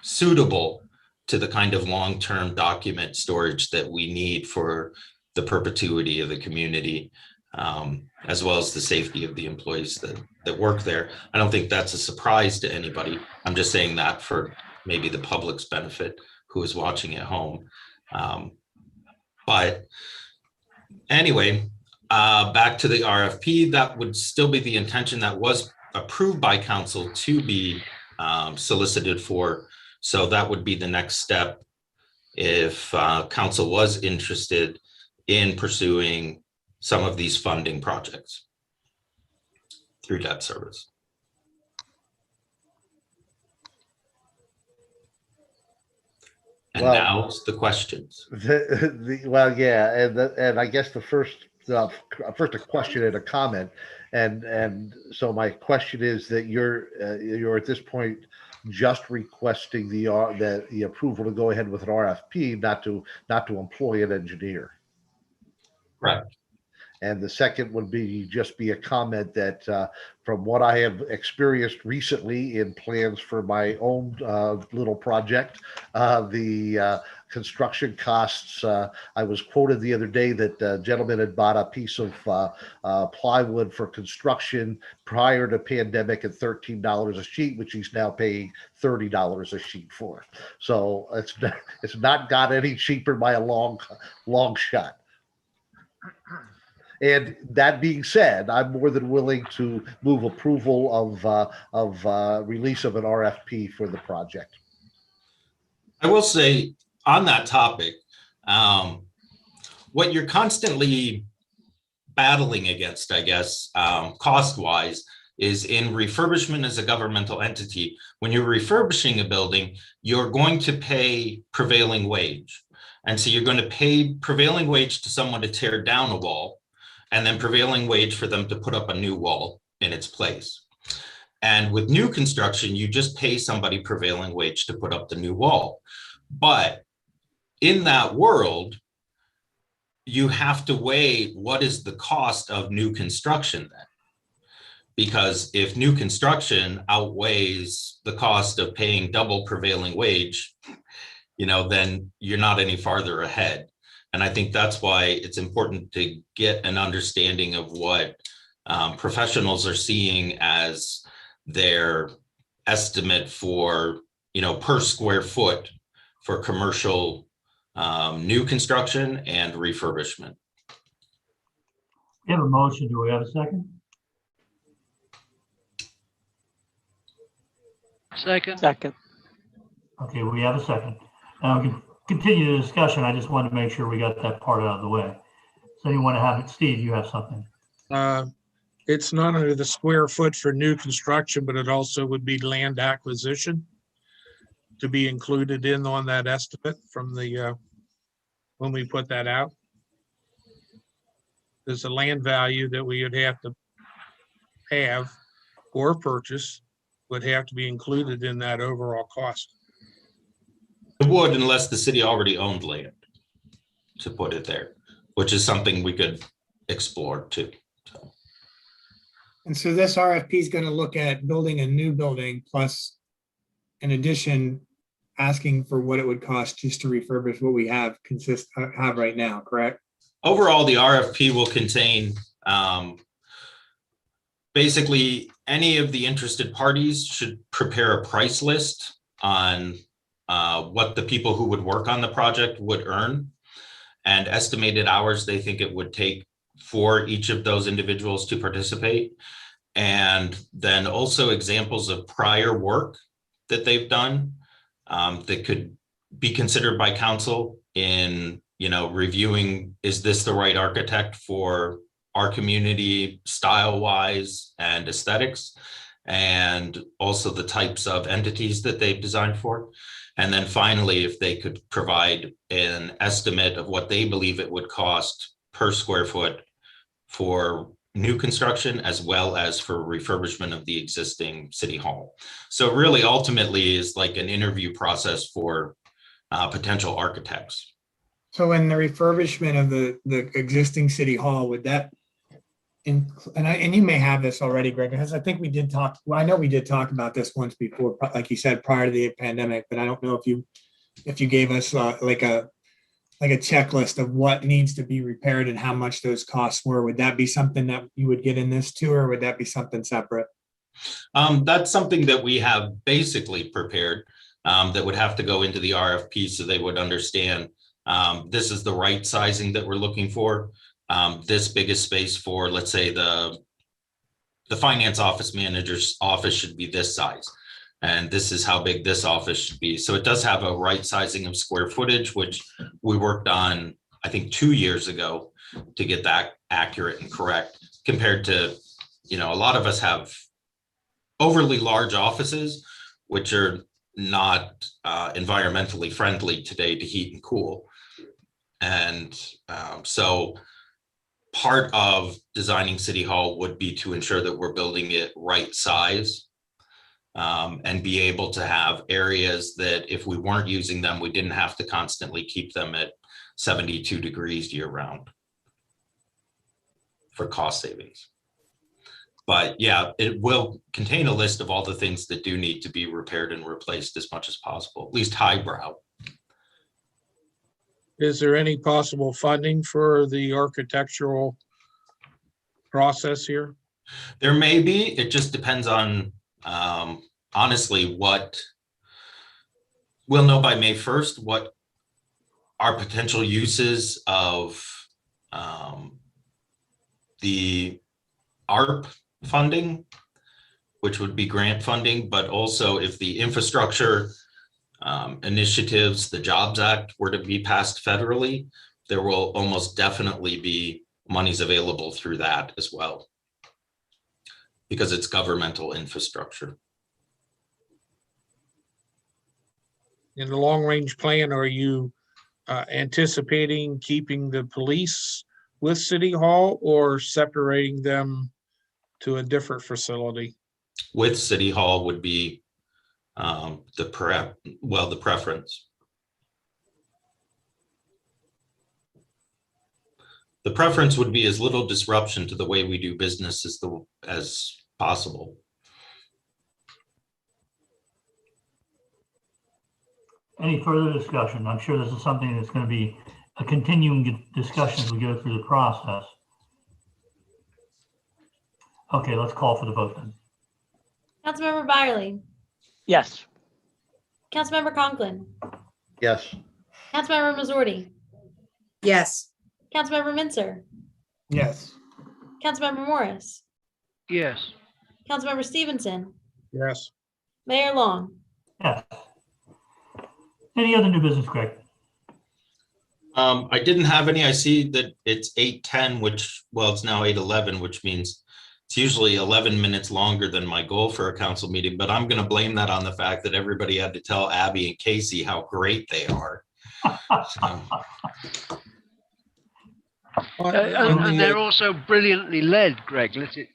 suitable to the kind of long-term document storage that we need for the perpetuity of the community, as well as the safety of the employees that work there. I don't think that's a surprise to anybody. I'm just saying that for maybe the public's benefit who is watching at home. But anyway, back to the RFP, that would still be the intention that was approved by council to be solicited for. So that would be the next step if council was interested in pursuing some of these funding projects through debt service. And
Well,
now the questions.
Well, yeah, and I guess the first a question and a comment, and so my question is that you're at this point just requesting the approval to go ahead with an RFP, not to employ an engineer.
Right.
And the second would just be a comment that from what I have experienced recently in plans for my own little project, the construction costs, I was quoted the other day that a gentleman had bought a piece of plywood for construction prior to pandemic at $13 a sheet, which he's now paying $30 a sheet for. So it's not got any cheaper by a long shot. And that being said, I'm more than willing to move approval of release of an RFP for the project.
I will say on that topic, what you're constantly battling against, I guess, cost-wise, is in refurbishment as a governmental entity. When you're refurbishing a building, you're going to pay prevailing wage. And so you're going to pay prevailing wage to someone to tear down a wall, and then prevailing wage for them to put up a new wall in its place. And with new construction, you just pay somebody prevailing wage to put up the new wall. But in that world, you have to weigh what is the cost of new construction then? Because if new construction outweighs the cost of paying double prevailing wage, then you're not any farther ahead. And I think that's why it's important to get an understanding of what professionals are seeing as their estimate for, per square foot for commercial new construction and refurbishment.
We have a motion. Do we have a second?
Second.
Okay, we have a second. Now we can continue the discussion. I just wanted to make sure we got that part out of the way. So you want to have it, Steve, you have something.
It's not under the square foot for new construction, but it also would be land acquisition to be included in on that estimate from the, when we put that out. There's a land value that we would have to have or purchase would have to be included in that overall cost.
It would, unless the city already owned land to put it there, which is something we could explore too. So.
And so this RFP is going to look at building a new building plus, in addition, asking for what it would cost just to refurbish what we have right now, correct?
Overall, the RFP will contain basically any of the interested parties should prepare a price list on what the people who would work on the project would earn and estimated hours they think it would take for each of those individuals to participate. And then also examples of prior work that they've done that could be considered by council in, reviewing, is this the right architect for our community style wise and aesthetics, and also the types of entities that they've designed for. And then finally, if they could provide an estimate of what they believe it would cost per square foot for new construction, as well as for refurbishment of the existing city hall. So really ultimately is like an interview process for potential architects.
So in the refurbishment of the existing city hall, would that, and you may have this already, Greg, because I think we did talk, well, I know we did talk about this once before, like you said, prior to the pandemic, but I don't know if you gave us like a checklist of what needs to be repaired and how much those costs were. Would that be something that you would get in this too, or would that be something separate?
That's something that we have basically prepared that would have to go into the RFP so they would understand this is the right sizing that we're looking for. This biggest space for, let's say, the finance office manager's office should be this size. And this is how big this office should be. So it does have a right sizing of square footage, which we worked on, I think, 2 years ago to get that accurate and correct, compared to, a lot of us have overly large offices, which are not environmentally friendly today to heat and cool. And so part of designing City Hall would be to ensure that we're building it right size, and be able to have areas that if we weren't using them, we didn't have to constantly keep them at 72 degrees year round for cost savings. But yeah, it will contain a list of all the things that do need to be repaired and replaced as much as possible, at least highbrow.
Is there any possible funding for the architectural process here?
There may be. It just depends on, honestly, what we'll know by May 1st, what our potential uses of the ARP funding, which would be grant funding, but also if the infrastructure initiatives, the Jobs Act were to be passed federally, there will almost definitely be monies available through that as well, because it's governmental infrastructure.
In the long-range plan, are you anticipating keeping the police with City Hall or separating them to a different facility?
With City Hall would be the preference. The preference would be as little disruption to the way we do business as possible.
Any further discussion? I'm sure this is something that's going to be a continuing discussion as we go through the process. Okay, let's call for the vote then.
Councilmember Byerly.
Yes.
Councilmember Conklin.
Yes.
Councilmember Missouri.
Yes.
Councilmember Mincer.
Yes.
Councilmember Morris.
Yes.
Councilmember Stevenson.
Yes.
Mayor Long.
Yes. Any other new business, Greg?
I didn't have any. I see that it's 8:10, it's now 8:11, which means it's usually 11 minutes longer than my goal for a council meeting, but I'm going to blame that on the fact that everybody had to tell Abby and Casey how great they are.
And they're also brilliantly led, Greg. Let it.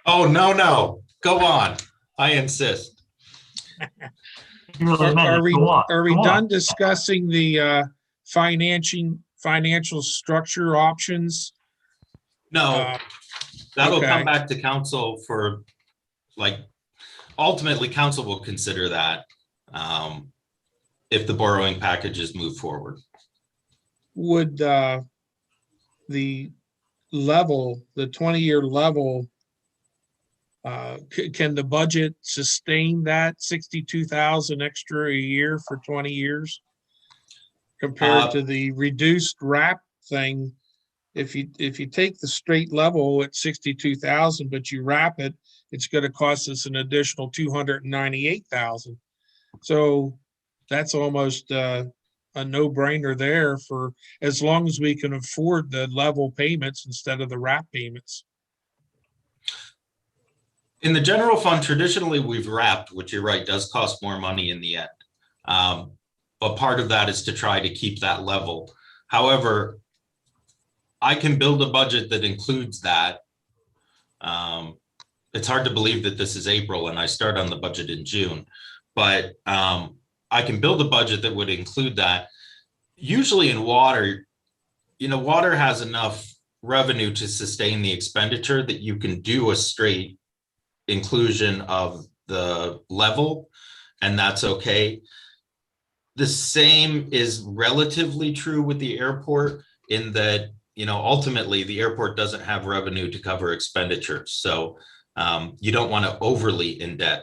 Oh, no. Go on. I insist.
Are we done discussing the financial structure options?
No, that'll come back to council for, ultimately council will consider that if the borrowing packages move forward.
Would the 20-year level, can the budget sustain that 62,000 extra a year for 20 years compared to the reduced wrap thing? If you take the straight level at 62,000, but you wrap it, it's going to cost us an additional 298,000. So that's almost a no-brainer there for as long as we can afford the level payments instead of the wrap payments.
In the general fund, traditionally we've wrapped, which you're right, does cost more money in the end. But part of that is to try to keep that level. However, I can build a budget that includes that. It's hard to believe that this is April and I start on the budget in June, but I can build a budget that would include that. Usually in water, water has enough revenue to sustain the expenditure that you can do a straight inclusion of the level, and that's okay. The same is relatively true with the airport in that, ultimately the airport doesn't have revenue to cover expenditures. So you don't want to overly indebt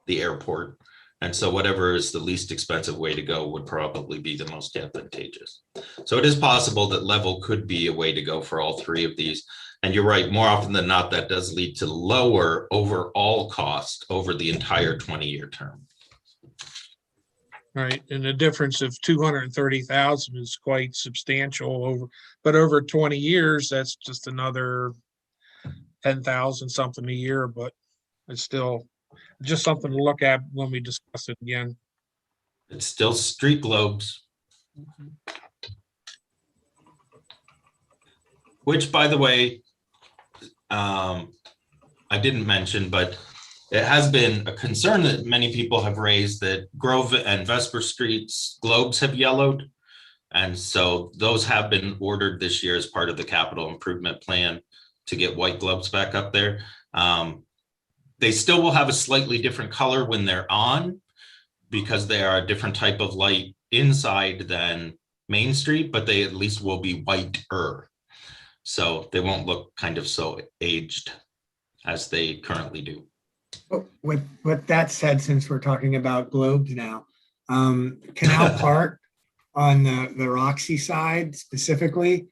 the airport. And so whatever is the least expensive way to go would probably be the most advantageous. So it is possible that level could be a way to go for all three of these. And you're right, more often than not, that does lead to lower overall cost over the entire 20-year term.
Right, and the difference of 230,000 is quite substantial but over 20 years, that's just another 10,000 something a year, but it's still just something to look at when we discuss it again.
It's still street globes. Which, by the way, I didn't mention, but it has been a concern that many people have raised that Grove and Vesper Streets globes have yellowed. And so those have been ordered this year as part of the capital improvement plan to get white globes back up there. They still will have a slightly different color when they're on because they are a different type of light inside than Main Street, but they at least will be whiter. So they won't look kind of so aged as they currently do.
With that said, since we're talking about globes now, Canal Park on the Roxy side specifically,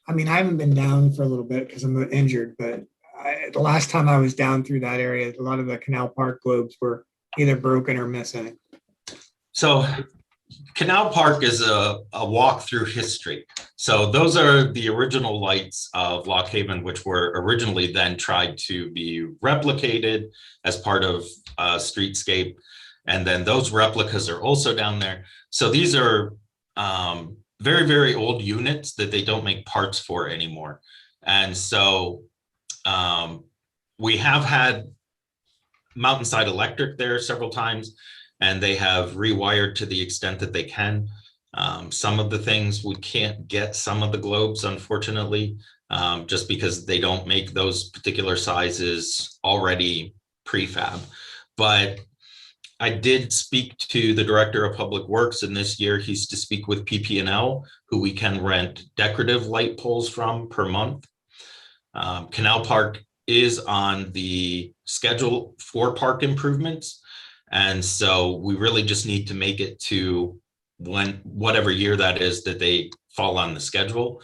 I mean, I haven't been down for a little bit because I'm injured, but the last time I was down through that area, a lot of the Canal Park globes were either broken or missing.
So Canal Park is a walk through history. So those are the original lights of Lock Haven, which were originally then tried to be replicated as part of Streetscape. And then those replicas are also down there. So these are very, very old units that they don't make parts for anymore. And so we have had Mountainside Electric there several times, and they have rewired to the extent that they can. Some of the things we can't get some of the globes, unfortunately, just because they don't make those particular sizes already prefab. But I did speak to the Director of Public Works, and this year he's to speak with PP&L, who we can rent decorative light poles from per month. Canal Park is on the schedule for park improvements. And so we really just need to make it to whatever year that is that they fall on the schedule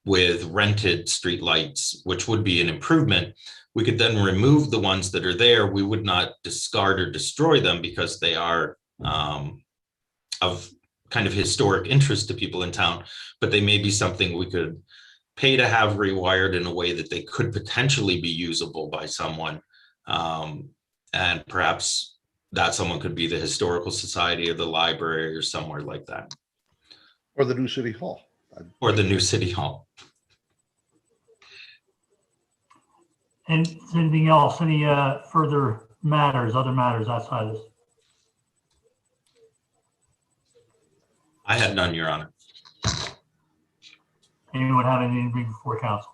with rented street lights, which would be an improvement. We could then remove the ones that are there. We would not discard or destroy them because they are of kind of historic interest to people in town, but they may be something we could pay to have rewired in a way that they could potentially be usable by someone. And perhaps that someone could be the Historical Society or the library or somewhere like that.
Or the new City Hall.
Or the new City Hall.
And anything else, any further matters, other matters outside of this?
I had none, Your Honor.
Anyone have anything to bring before council?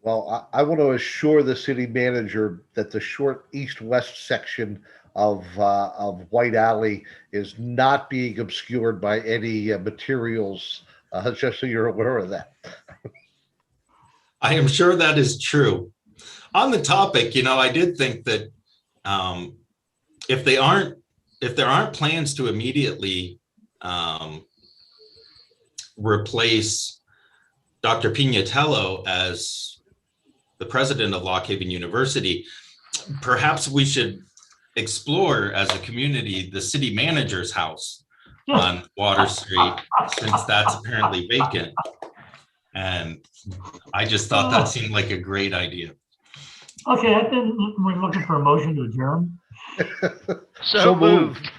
Well, I want to assure the city manager that the short east-west section of White Alley is not being obscured by any materials, just so you're aware of that.
I am sure that is true. On the topic, you know, I did think that if there aren't plans to immediately replace Dr. Pignatello as the president of Lock Haven University, perhaps we should explore as a community the city manager's house on Water Street, since that's apparently vacant. And I just thought that seemed like a great idea.
Okay, I think we're looking for a motion to adjourn.
So moved.